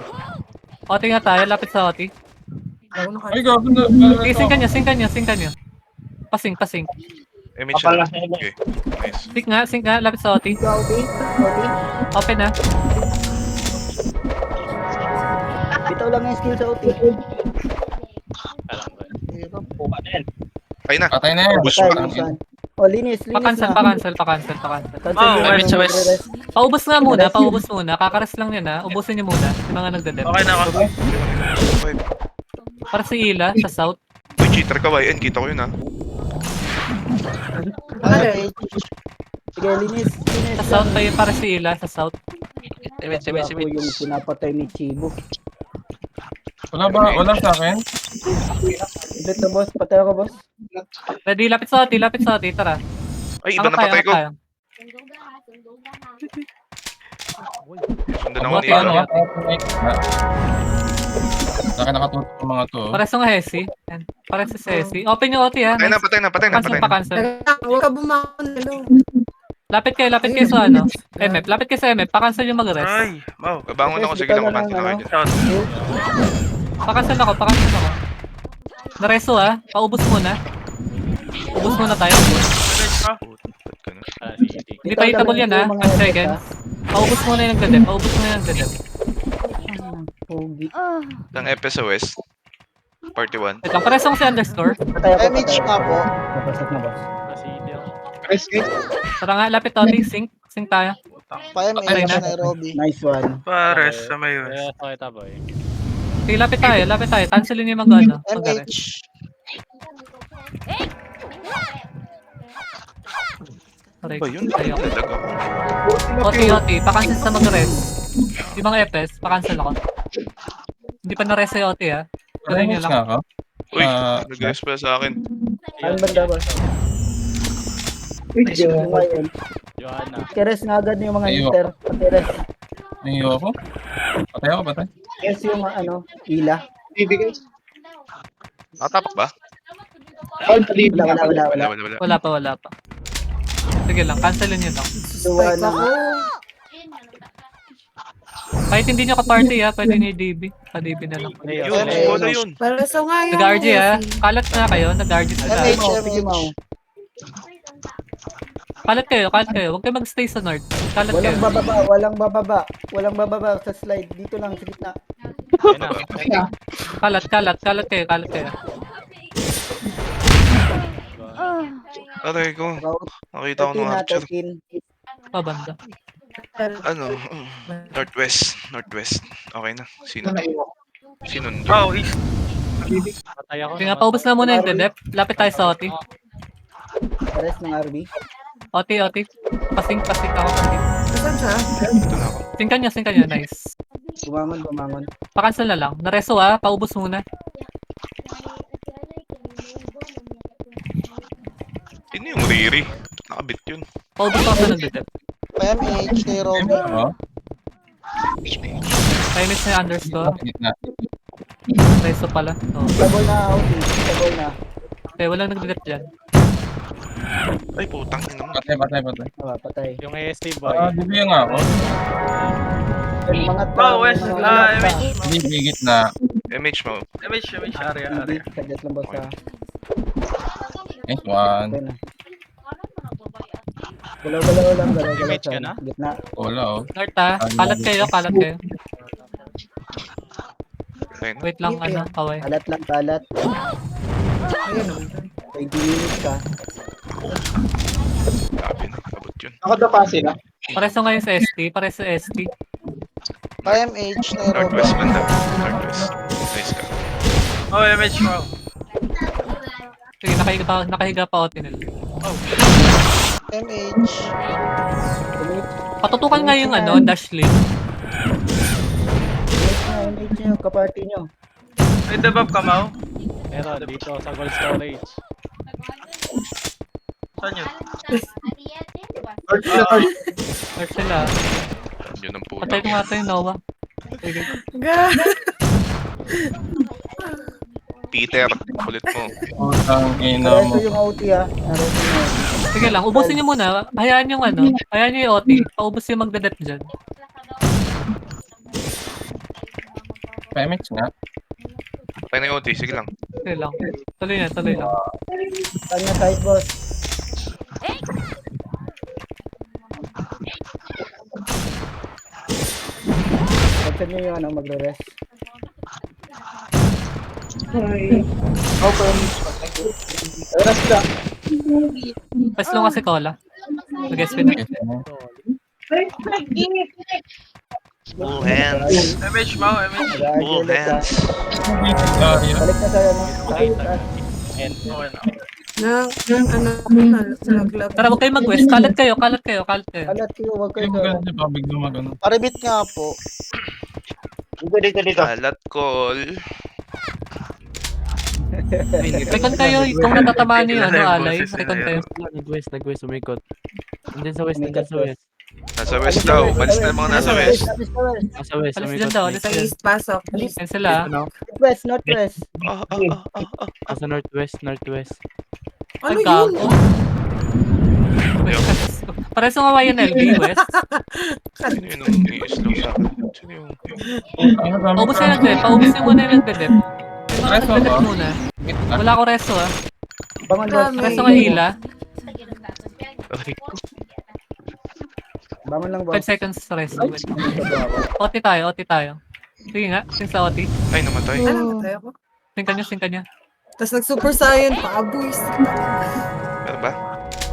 OT nga tayo, lapit sa OT. Ay, gago na. Okay, sing ka nyo. Pasing. Image Kapal na. na sila. Okay. Nice. Sing nga, lapit sa OT. Open na. Bitaw lang yung skill sa OT. Ay na. Patay na yan. Ubus Patay, na. minsan. Oh, linis na. Pa-cancel. Cancel Oh, yung rest. rest. Paubos muna. Kakares lang yan Ubusin nyo muna. Yung mga nagdadep. Okay na ako. Para si Ila, sa south. Uy, cheater ka, YN. Kita ko yun ha. Sige, linis. Sa south pa yun, para si Ila, sa south. Ako yung pinapatay ni Chibo. Wala sa akin. Ibit na boss. Patay ako boss. Ready, lapit sa OT, tara. Ay, iba na patay ko. Tayo. Sundan ako ni Okay, Ila. Saka nakatutok yung mga to. Pares nga Hesi. Pares si Hesi. Open yung OT Patay na. Pa-cancel. Huwag ka bumakon. Hello. Lapit kayo sa MF. Lapit kayo sa MF. Pa-cancel yung mag-rest. Wow. Babangon ako. Sige lang, kumantin ako dyan. Pa-cancel ako. Nareso paubos muna. Ubos muna tayo. Hindi pa hitable yan 1 second. Paubos muna yung nagdadep. Pogi. Ng FSOS. Party 1. Ito, paresong si underscore. Patay ako. Patay ako. Napasok na boss. Rest, guys. Tara nga, lapit OT. Sync tayo. Patay na. Nice one. Pares sa may Okay, lapit tayo. Cancelin yung mag-rest. Aray, Ba yun? tayo. Talaga. OT, pa-cancel sa mag-rest. Yung mga FS, pa-cancel ako. Hindi pa na-rest sa OT Tuloy nyo Remix lang. nga ako. Uy, nag-rest pala sa akin. Ano banda boss? Ngayon. Keres nga agad yung mga Ayo. inter. Keres. Nangiyo ako. Patay. Yes yung Ila. Bibigay. Nakatapak ba? Wala. Wala pa. Sige lang, cancelin nyo lang. Duwa na. Kahit hindi nyo ka-party pwede nyo DB. Pa-DB na lang. Yun, wala yun. Pareso nga yung Nag-RG kalat na kayo, nag-RG sila. Kalat kayo. Huwag kayo mag-stay sa north. Kalat kayo. Walang bababa sa slide. Dito lang sa gitna. Kalat kayo. Aray ko. Nakita ko ng archer. Banda. Ano? Northwest. Okay na. Sino? Oh, east. Sige nga, paubos na muna yung dedep. Lapit tayo sa OT. Keres ng RB. OT. Pasing ako. Saan siya? Singkan nyo. Nice. Bumangon. Pa-cancel na lang. Nareso paubos muna. Sino yung Riri? Nakabit yun. Paubos ako sa nagdedep. PMH kay Robby. Oo. Timings na yung underscore. Gitna. Reso pala. Double na out. Double na. Okay, walang nagdedep dyan. Ay, putang ina mo. Patay. Patay. Yung AST boy. Bibigyan nga ako. Yung mga West. Bibigit na. MH mo. MH, area. Kagat lang ba sa... Nice one. Okay na. Galaw lang. Image ka na? Gitna. Wala North kalat kayo. Ayun. Wait lang, kaway. Kalat. Ayun. 20 minutes ka. Grabe na. Abot yun. Nakadapa sila. Pareso ngayon sa ST. PMH na Northwest banda. Nice ka. Oh, MH mo. Sige, nakahiga pa OT nila. PMH. Patutukan nga yung dash lane. PMH nyo, kaparty nyo. May debuff ka, Mau? Meron dito sa cold storage. Saan yun? Or sila. Yun ang puta. Patay ko nga tayo, Noah. Sige. Ga- Peter, kulit mo. Putang ina mo. Areso yung OT ha. Areso yung OT. Sige lang, ubusin niyo muna. Hayaan yung ano. Hayaan niyo yung OT. Paubos yung magdadep dyan. Pemix nga. Patay na yung OT, sige lang. Sige lang. Tuloy na, tuloy lang. Kanya side boss. Pagsan nyo yung ano, magre-rest. Rest ka. Pes lang kasi cola. Mag-SP na. Full hands. MH mo, MH. Full hands. Balik na sa'yo, no? Naglag. Tara, huwag kayo mag-west. Kalat kayo, kalat kayo, kalat kayo. Alat kayo, huwag kayo. Maganda pa, biglang magano. Paribit nga po. Dito. Kalat call. Recon kayo, kung natatamaan niyo yung ano, alay. Recon kayo. Nag-west, umikot. Nandiyan sa west, nandiyan sa west. Nasa west daw. Balis na yung mga nasa west. Nasa west, Alis umikot. dyan daw, alis Sa dyan. east, pasok. Yan sila. Northwest, northwest. Nasa northwest. Ano Ay, yun? gago. Pares ng kawayan LB, West. Sino yun ang i-slow sa akin? Sino yung... Paubos na yung nagdep. Paubos yung muna yung nagdedep. Yung mga Reso nagdedep ba? muna. Wala ko reso ah. Bangon boss. Dami. Reso nga hila. Bangon lang 5 boss. seconds sa reso. OT tayo, OT tayo. Sige nga, sing sa OT. Ay, namatay. Ano, matay ako. Sing ka niya. Tapos nag-super saiyan pa, aboys. Ano ba?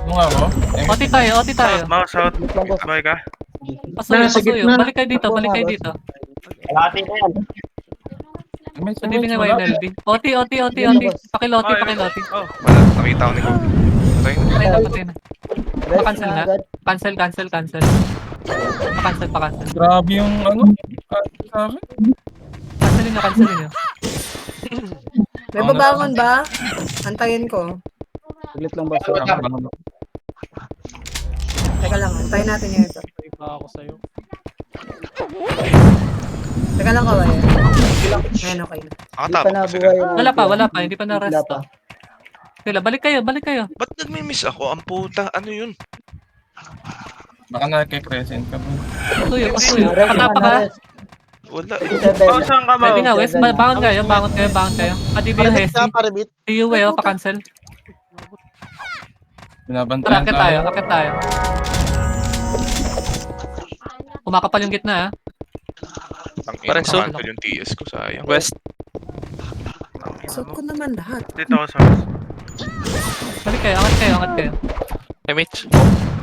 Ano nga mo? OT tayo, OT tayo. Mouse out. Wait lang boss. Sabay ka. Pasuyo. Balik kayo dito, balik kayo dito. Kalahati na yan. Hindi nga yung LB. OT. Pakiloti. Oh. Wala, nakita ko ni Kobe. Patay na. Patay na. Rest Pa-cancel na. agad. Cancel. Pa-cancel. Grabe yung ano. Sa akin. Cancelin nyo. May babangon ba? Antayin ko. Saglit lang boss. Teka lang, antayin natin yung ito. Iba ako sa'yo. Teka lang, kaway. Ayan, okay na. Hindi Nakatapos pa kasi nabuhay yung Wala pa. Hindi pa Wala na-rest pa. to. Sila, balik kayo. Ba't nagmi-miss ako? Ang puta, ano yun? Baka nakikresent ka ba? Pasuyo. Rest na, Patapa ka. rest. Wala. 57. Saan ka mo? Pwede nga, West. Bangon kayo. Adibi yung Hesi. Paribit. Si Yue, pa-cancel. Tara, Binabantayan akit tayo. Kumakapal yung gitna, ah. Ang ina, cancel yung TS ko, sayang. West. Suot ko naman lahat. Dito ako sa Balik kayo, angat kayo. MH.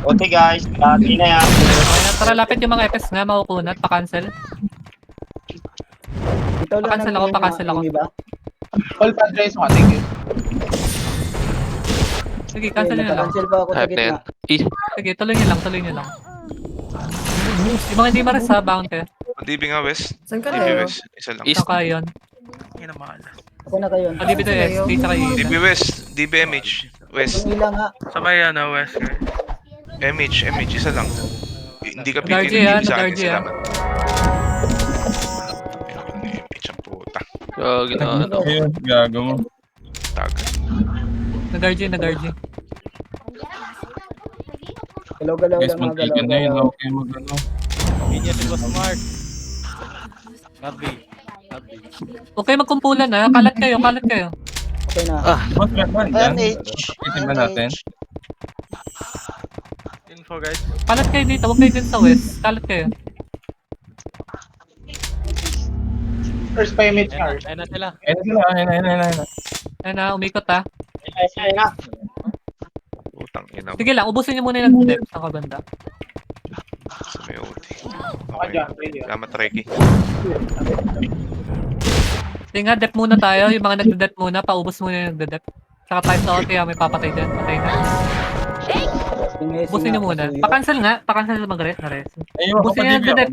Okay guys, kalahati na yan. Okay na, tara, lapit yung mga FS nga, makukunat, pa-cancel. Ito lang Pa-cancel ako. Ba? All padres mo, thank you. Sige, cancel nyo lang. Cancel pa ako sa gitna. Sige, tuloy nyo lang. Yung mga hindi mares ha, bangon kayo. DB nga, West. Saan ka DB tayo? West. Isa lang. Saka yun. Hindi na mahal. Ako na kayo. DB to SD, saka DB Ila. West. DB MH. West. Yung ilang nga. Sabay yan, West. MH. Isa lang. Hindi ka Guardia, pipili sa akin. Guardia. Salamat. MH ang puta. Ayun, gago mo. Tagal. Nag-RG. Galaw-galaw Guys, lang mga muntikan na yun. galaw-galaw. Okay, mag-ano. Linya si Boss Mark. Gabi. Okay, magkumpulan ha. Kalat kayo. Okay na. Boss, meron dyan. NH. Itin ba natin? Info guys. Kalat kayo dito, huwag kayo din sa west. Kalat kayo. First payment card. Ayun na sila. Ayun. Ayun na, umikot ha. Ay na. Putang ina mo. Sige lang, ubusin nyo muna yung depth sa kabanda. Sa may OT. Ako dyan, Okay. ready. Salamat, Reki. Sige nga, depth muna tayo. Yung mga nagde-depth muna, paubos muna yung nagde-depth. Saka tayo sa OT ha, may papatay dyan. Patay na. Ubusin nyo muna. Pa-cancel sa mag-rest na rest. Ayun, Busin kapatid yan, ako. dep.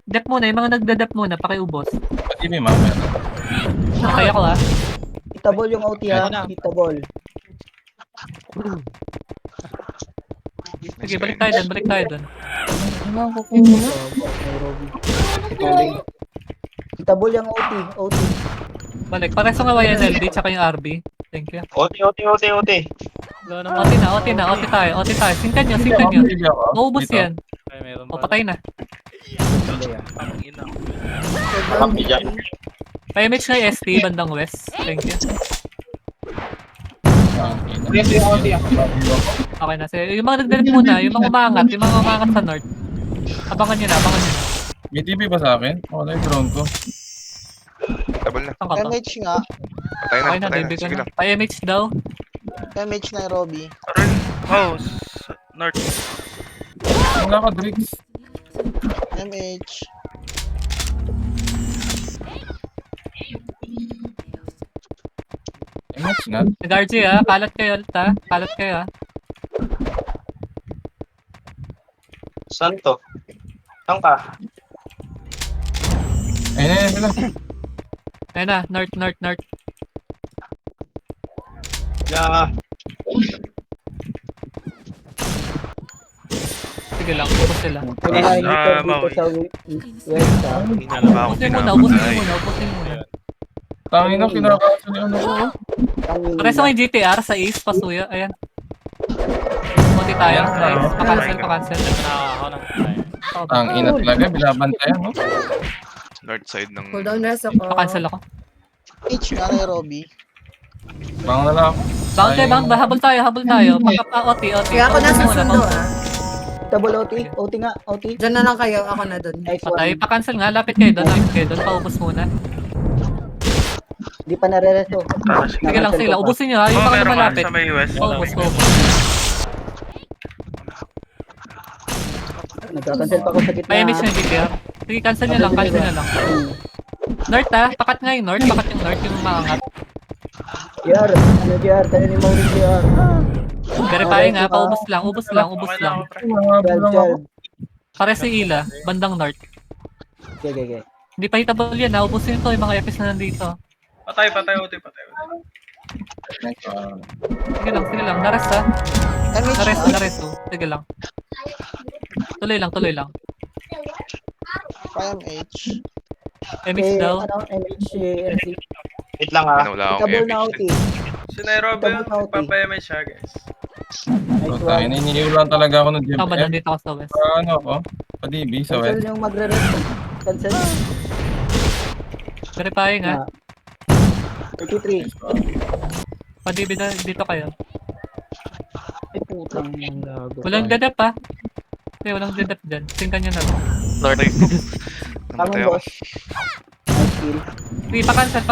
Depth muna, yung mga nagde-depth muna, pakiubos. Pati may mama. Patay ako ha. Hitable yung OT ha. Ano na? Hitable. Sige, balik tayo dun, balik tayo dun. Hitable yung OT. OT. Balik, pares nga YNLD tsaka yung RB. Thank you. OT. OT tayo. Singkan nyo. TV ako. Maubos Dito. yan. Ay, meron O, pa. patay na. Kampi dyan. Pa-image nga yung ST, bandang west. Thank you. Yes, yung OT ako. Okay na. Sige, yung mga nagdalip muna, yung mga umangat sa north. Abangan nyo na. May TV ba sa akin? Wala yung drone ko. Double na. Saan ka to? MH nga. Patay na, Okay na, patay na. David ko Sige na. lang. Pa-image daw. MH Nairobi. Wala ka, Drix. MH. MH nga. Nag-RG ha. Kalat kayo ulit ha. Kalat kayo ha. Saan to? Saan ka? Ayun sila. Ayun na. North. Yeah. Sige lang. Ubus sila. Dito sa west ha. Ubusin muna. Tangin na, kinakaso ni ano ko. Pares mo yung GTR sa east, pasuya. Ayan. Kunti tayo. Nice. Pa-cancel. Ang ina talaga, bilabantayan, no? North side ng... Cooldown rest ako. Pa-cancel ako. MH nga Nairobi. Bang na lang ako. Bang. Habol tayo. Pagka-OT. Kaya ako nasa sundo ah. Hitable OT. OT nga. OT. Diyan na lang kayo. Ako na dun. Nice Patay. one. Pa-cancel nga. Lapit kayo doon. Paubos muna. Di pa nare-reso. Sige lang. Ubusin nyo ha. Yung mga na malapit. Paubos. Nagka-cancel pa ako sa gitna. Pa-image na yung GTR. Sige, cancel nyo lang. North ha. Pakat nga yung north. Pakat yung north. Yung maangat. JR. Ano JR? Tayo ni Maureen JR. Verify nga. Paubos lang. Ubos lang. 12. Pare si Ila. Bandang north. Okay. Hindi pa hitable yan ha. Ubusin to yung mga EPs na nandito. Patay. Sige lang. Nares ha. MH. Nares. Sige lang. Tuloy lang. MH. MX daw. Ano? MH NC. Wait lang ha. Wala akong Hitable na MH. OT. Si Nairobi, Hitable na OT. papayamay siya, guys. Nice Tayo, one. niniiwan talaga ako ng Tama, GPM. nandito ako sa west. Ano ako? Pa-DB sa Cancel west. yung magre-reso. Cancel. Verify nga. 33. Padibid na dito kayo. Ay putang yung gago. Walang dedep ha. Okay, walang dedep dyan. Singkan nyo na lang. North. Tamang Namatay ako. boss. Nice kill. Sige, pa-cancel.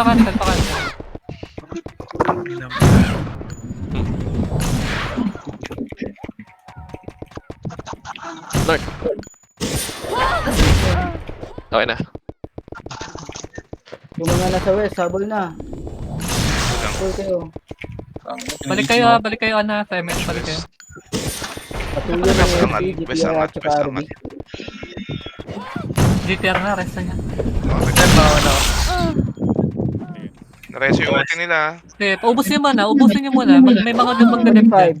Okay na. Yung mga nasa west, habol na. Habol kayo. Balik kayo Ana. Sa MS, balik kayo. Patuloy na West yung angat, FC, west GTR angat, at saka west RB. angat. GTR na, resta niya. Nareso yung ulti nila. Sige, ubusin nyo muna. May mga magdedep dyan.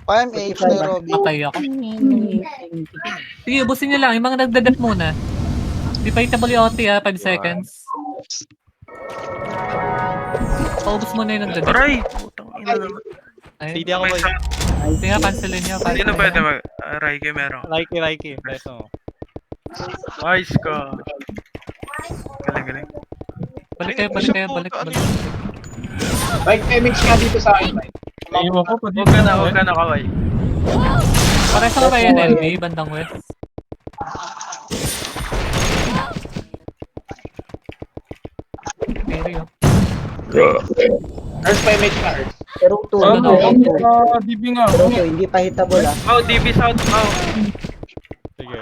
5. MH Nairobi. Patay ako. Sige, ubusin nyo lang. Yung mga nagdedep muna. Di pa hitable yung OT ha, 5 seconds. Paubos muna yung nagdedep. Aray! Ay, CD ako boy. sige nga, cancelin nyo. Sino pwede mag... Raiki meron. Raiki. Beso. Nice ka. Galing. Balik kayo. Like, MH nga dito sa akin. Iiwan ko pa dito. Huwag ka na kaway. Pares ako kayo NLB, bandang west. Stereo. Earth pa MH nga, Earth. Pero 2. Ano? DB nga. Pero 2, hindi pa hitable ah. Oh, DB South. Oh. Sige.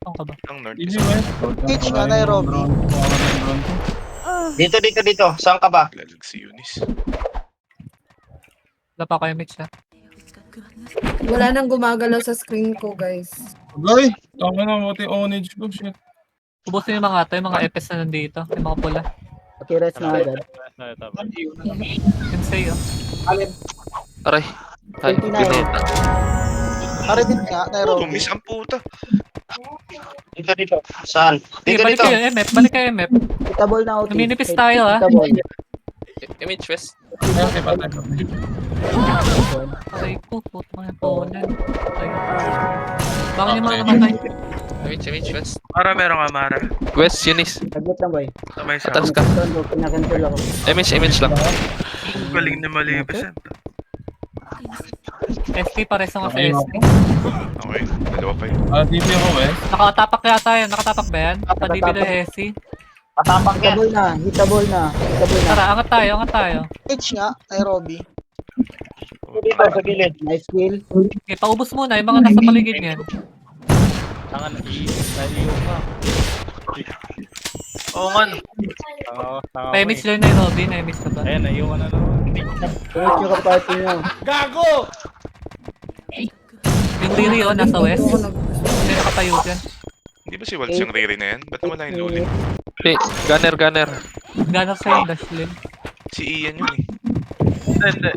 Saan ka ba? Ang North. DB West. H nga Nairobi. Dito. Saan ka ba? Lalag si Eunice. Wala pa kayo Mitch ha. Wala nang gumagalaw sa screen ko, guys. Guy! Tama na, mati ownage ko. Shit. Ubusin yung mga yung mga EPs na nandito. Yung mga pula. Okay, rest na agad. Sensei, oh. Aray. Ay, 29. gineta. Arabit nga, Nairobi. Tumis ang puta. Dito. Saan? Sige, Dito, balik dito. kayo, MF. Balik kayo, MF. Hitabol na OT. Numinipis tayo, ah. Hitabol. Image West. Okay, patay, patay. Aray ko, putang ito. Bakit yung mga namatay? Image West. Mara, meron ka, Mara. West, Yunis. Saglit lang, boy. May sa Atas ka. Pinakancel ako. Image lang. galing na malibis. SP, pares nga sa SP. Okay, dalawa pa yun. DB ako West. Nakatapak yata yan. Nakatapak ba yan? Sa DB na Hesi. Patapang yan. Hitabol na. Hitabol na. Hitabol na. Tara, angat tayo, angat tayo. H nga, Nairobi. Dito, sa gilid. Nice kill. Okay, paubos muna yung mga nasa paligid niyan. Tangan, naliyo ka. Oo nga. Pa-image lang na yung Robin. Na-image ka ba? Ayan, naiyo ka na naman. Finish yung kaparty nyo. Yung Riri, oh, nasa west. Hindi nakatayo dyan. Hindi ba si Waltz yung Riri na yan? Ba't nawala yung Luli? Hey, gunner. Gano'n sa yung Dashlin. Si Ian yun eh. Hindi.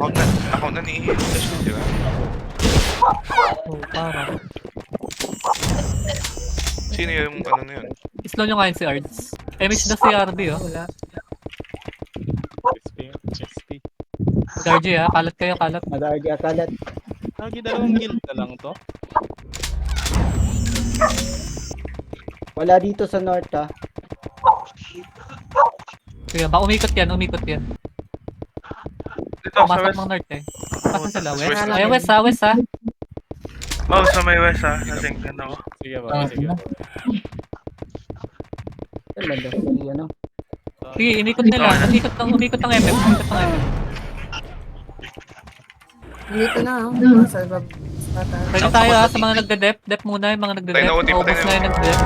Account na ni Ian yung dash yun, di ba? Oh, parang. Sino yung ano na yun? Slow nyo ngayon si Ards. Image na si RB, oh. Wala. RG, ah. Kalat kayo, kalat. Mag-RG akalat. Lagi dalawang guild na lang to. Wala dito sa north, ha. Sige, ba umikot yan, umikot yan. Dito, sa Pumasok west. ng north, eh. Pasan sila, west? West. Ay, west, ha, west, ha. Oh, sa may west ha. Nasingkan ako. Sige ba, sige. Kailan daw si ano? Sige, inikot nila. Umikot ng MF. Umikot ng MF. Dito na, oh. Sa baba. Ready tayo, ha, sa mga nagde-dep. Dep muna yung mga nagde-dep. Patay na uti, patay Paubos na. na yung nagde-dep.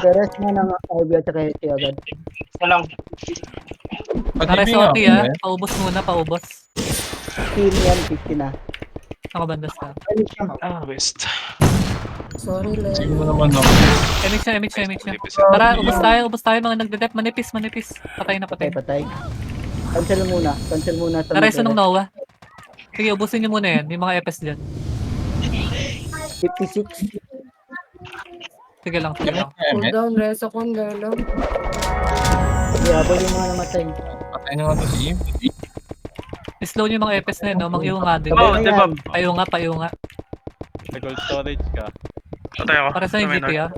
Rest mo ng RB at saka HT agad. Isa lang. Tara sa OT, ha. Paubos muna, paubos. 15 yan, 50 na. Nakabandas ka. Ah, West. Sorry, Le. Sige mo naman ako. Image na, image na, image na. Manipis. Tara, ubos tayo mga nagde-dep. Manipis, manipis. Patay na, patay. Patay. Cancel muna. Cancel muna sa Nareso ng mag-rest. Noah. Sige, ubusin nyo muna yan. Yung mga FS dyan. 56. Sige lang, sige lang. Cool down, reso kong lalo. Hindi, habol yung mga namatay. Patay na nga to si Eve. Slow nyo yung mga FS na yun, no? Mang-iyo nga din. Sabay Oh, na di ba? yan. Payo nga, payo nga. May gold storage ka. Patay ako. Para sa yung Sa may GT, north. ah.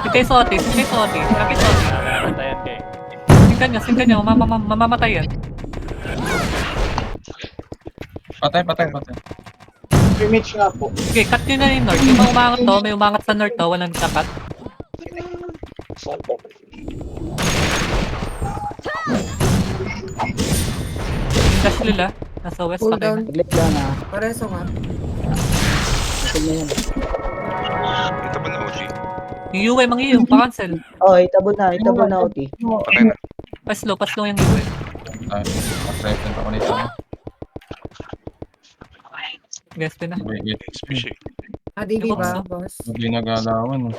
Sintay sa OT, sintay sa OT. Kapit sa OT. Natayan kay. Singkan nyo, mamamatay yan. Patay. Image nga po. Okay, cut nyo na yung north. Yung mga umangat to, may umangat sa north to, walang kakat. Yung dash nila, nasa west, Cool patay down. na. Saglit lang, ha. Pareso nga. Cancel na yan. Ito ba na OG? Yung UA, mang-iyo, pa-cancel. Oh, hitabol na OT. Patay na. Paslow yung UA. Mas-represent ako nito. Guess din na. Wait, Species. Adibi ba, boss? hindi nagalawan.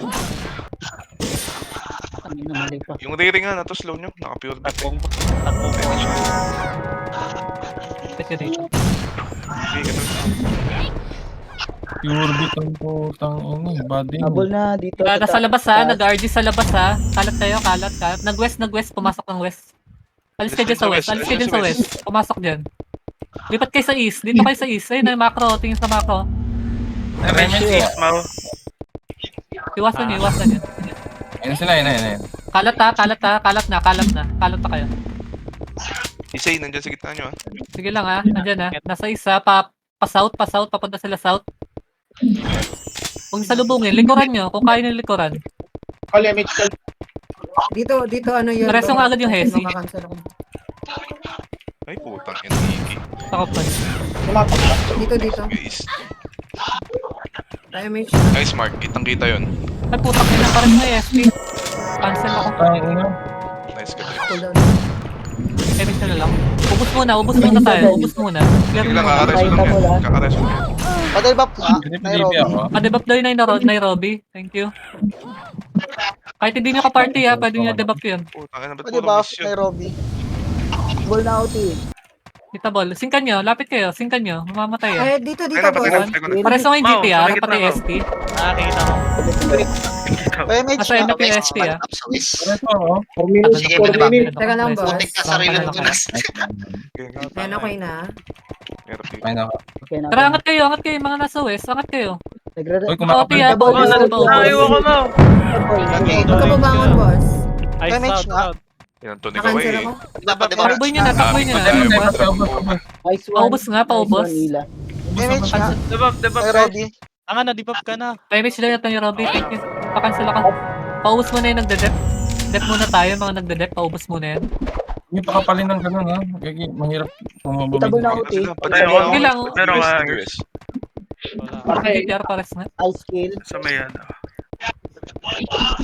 Ano na, mali pa. Yung Riri nga, na to slow nyo. Naka-pure bet. Takbong. Set yun dito. Sige, ito. Pure beat ang putang ina. Body. Habol na dito. Nasa labas ha, taas. nag-RG sa labas ha. Kalat kayo, kalat. Nag-west, pumasok ng west. Alis kayo dyan sa west, alis kayo dyan sa west. Pumasok dyan. Lipat kayo sa east, dito kayo sa east. Ayun na yung macro, tingin sa macro. Iwasan nyo. Ayun sila, yun. Kalat na kayo. Isay, nandyan sa gitna nyo ah. Sige lang ha, nandyan ha. Nasa isa, pa-south, papunta sila south. Kung salubungin, likuran nyo, kung kaya nyo likuran. Call image call. Dito ano yun? Nareso nga agad yung Hesi. Makacancel ako. Ay, putang yan, Iki. Takop pa. Tumapak ka. Dito. Guys. Damage. Nice mark, kitang-kita yun. Ay putak nila, parang may SP. Cancel ako. Putang ina. Nice ka. Cool down. Image na lang. Ubus muna tayo. Clear Sige lang, muna. kakareso lang Nakita ko yan. lang. Kakareso lang yan. Padal ba po? Hindi pa DB ako. Padebap daw yung Nairobi. Thank you. Kahit hindi nyo ka-party ha, pwede nyo debuff yun. Putang ina, ba't O, di puro ba? miss yun? Nairobi. Ball na OT. Kita ball. Singkan nyo, lapit kayo, singkan nyo. Mamamatay yan. Ay, dito, Ayun na, patay na, boss. patay ko na. Pares may GT ha, Mau, pati sa ST. Nakakita ko. Nasa NP ST ha. Up sa West. Pareso ako. Sige, binabab. Teka lang, boss. Putik na sarili ng tunas. Ayan, okay na. Meron dito. Ay, naka. Okay na. Tara, angat kayo, mga nasa west, angat kayo. Uy, OT kumakapal ha, ka. paubos na paubos. Ayaw ko, Mau. Huwag ka bumangon, boss. Ice out. Yan, Tony Nakancel Kawai. ako. Dapat diba? Takboy nyo na, takboy nyo na. Nice one. Paubos nga, paubos. Nice one, Nila. Debab, Ang na, di ka na. Damage lang natin yung Robby, thank you. Pakancel ako. Paubos muna yung nagde-dep. Dep muna tayo, mga nagde-dep, paubos muna yan. Hindi pa kapalin ng ganun ha. Gagi, mahirap Itabol na pumabumili. OT. Patay ako. Sige lang. Pero US, ka, US. GTR pares na. Ice kill. sa may ano.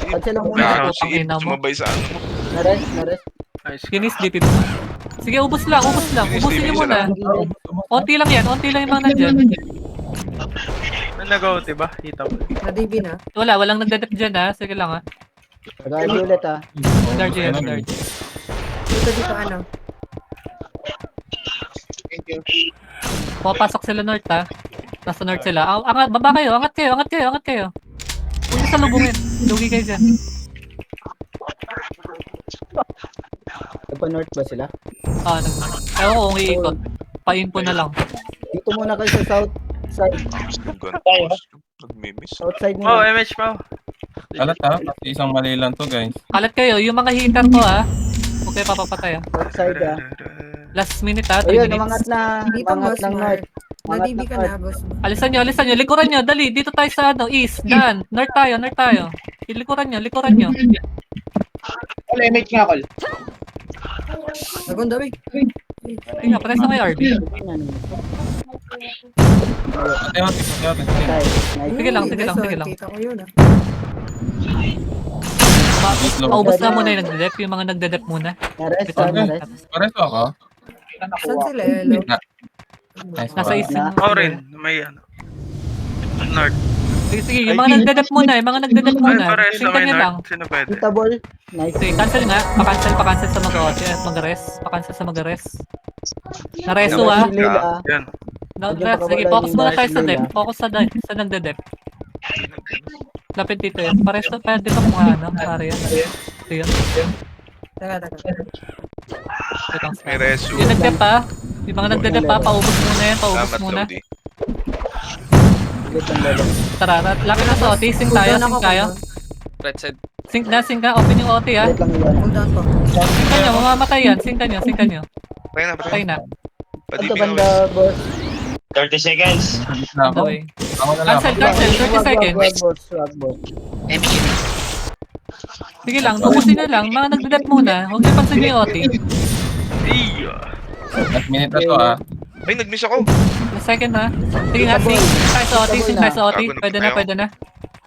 Cancel lang muna. Nah, Putang sige, ina mo. sumabay sa ano mo. Nares. Finish DP mo. Sige, ubos lang. Ubusin nyo muna. Onti lang yan, onti lang yung mga nandyan. Nag-out, diba? Kita mo. Na-DB na. Walang nagde-dep dyan ha. Sige lang ha. Pag-argue ulit ha. Guardian, guardian. Dito, ano. Pumapasok sila north ha. Nasa north sila. Angat, baba kayo, angat kayo. Huwag nyo salubungin. Lugi kayo dyan. Nagpa-north ba sila? Ewan ko kung iikot. Pa-info na lang. Dito muna kayo sa south side. Gun, boss. Nag-miss. Outside Mau, nila. MH, Mau. Alat ha, kasi isang mali lang to guys. Kalat kayo, yung mga hitter ko ha. Huwag kayo papapatay ha. Outside ha. Last minute ha, 3 Ayun, minutes. umangat na. Dito, Umangat boss, ng north. Mark. Na-DB ka na, boss. Alisan nyo, likuran nyo, dali, dito tayo sa east, daan, north tayo. Likuran nyo. Call, MH nga, call. Nagunda, wait. Sige nga, pares na may RB. Patay ako, Nice. Sige lang. Kita ko yun, ah. Paubos na muna yung nagde-dep, yung mga nagde-dep muna. Nares Ito, ha, nares. Pareso ako. Saan sila, Elo? Nice Nasa one. east. Mau rin, may ano. North. Sige, yung mga nagde-dep muna, Ay, pares sa Sintan may nyo lang. North. Sino pwede? Kita ball. Nice. Sige, cancel nga, pa-cancel sa mag-res. Nareso ha. Si Lila. Yan. Sige, focus muna tayo sa dep. Focus sa nagde-dep. Lapit dito yun. Pares na, pwede ka kung ano, pare yan. Ito yun. Teka. Wait lang, May resu. yung nagdep ha. Yung mga nagde-dep ha, paubos muna yan, paubos Salamat, muna. Lodi. Ulit ng level. Tara, lapit na sa OT, sync tayo. Sync na, open yung OT ha. Ulit lang yun. Hold on po. Sync nyo, mamamatay yan, sync nyo. Patay na. Patay na. Ito Padipin na, banda, boss. 30 seconds. Na The ako. way. Ako na lang. Cancel, 30 seconds. Swag boss. MH. Sige lang, ubusin nyo lang. Mga nagde-dep muna. Huwag nyo pansin yung OT. Last minute na to ha. Ay, nag-miss ako. Last second ha. Sige nga, sync tayo sa OT. Pwede na.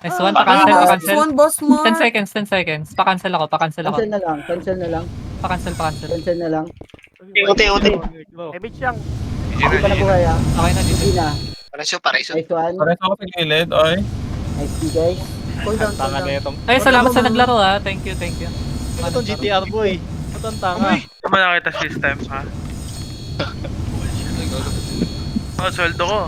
Nice one, pa-cancel. This one, boss, Mark. 10 seconds. Pa-cancel ako. Cancel na lang. Cancel na lang. Uti. GG Hindi pa na, na buhay ha. Okay na dito. Hindi na. Pareso. Nice one. Pareso ako sa gilid, oy. Nice two guys. Hold on. Ay, salamat sa naglaro ha. Thank you. Ito GTR boy. Ito ang tanga. Tama na kita system, ha? Oh, sweldo ko.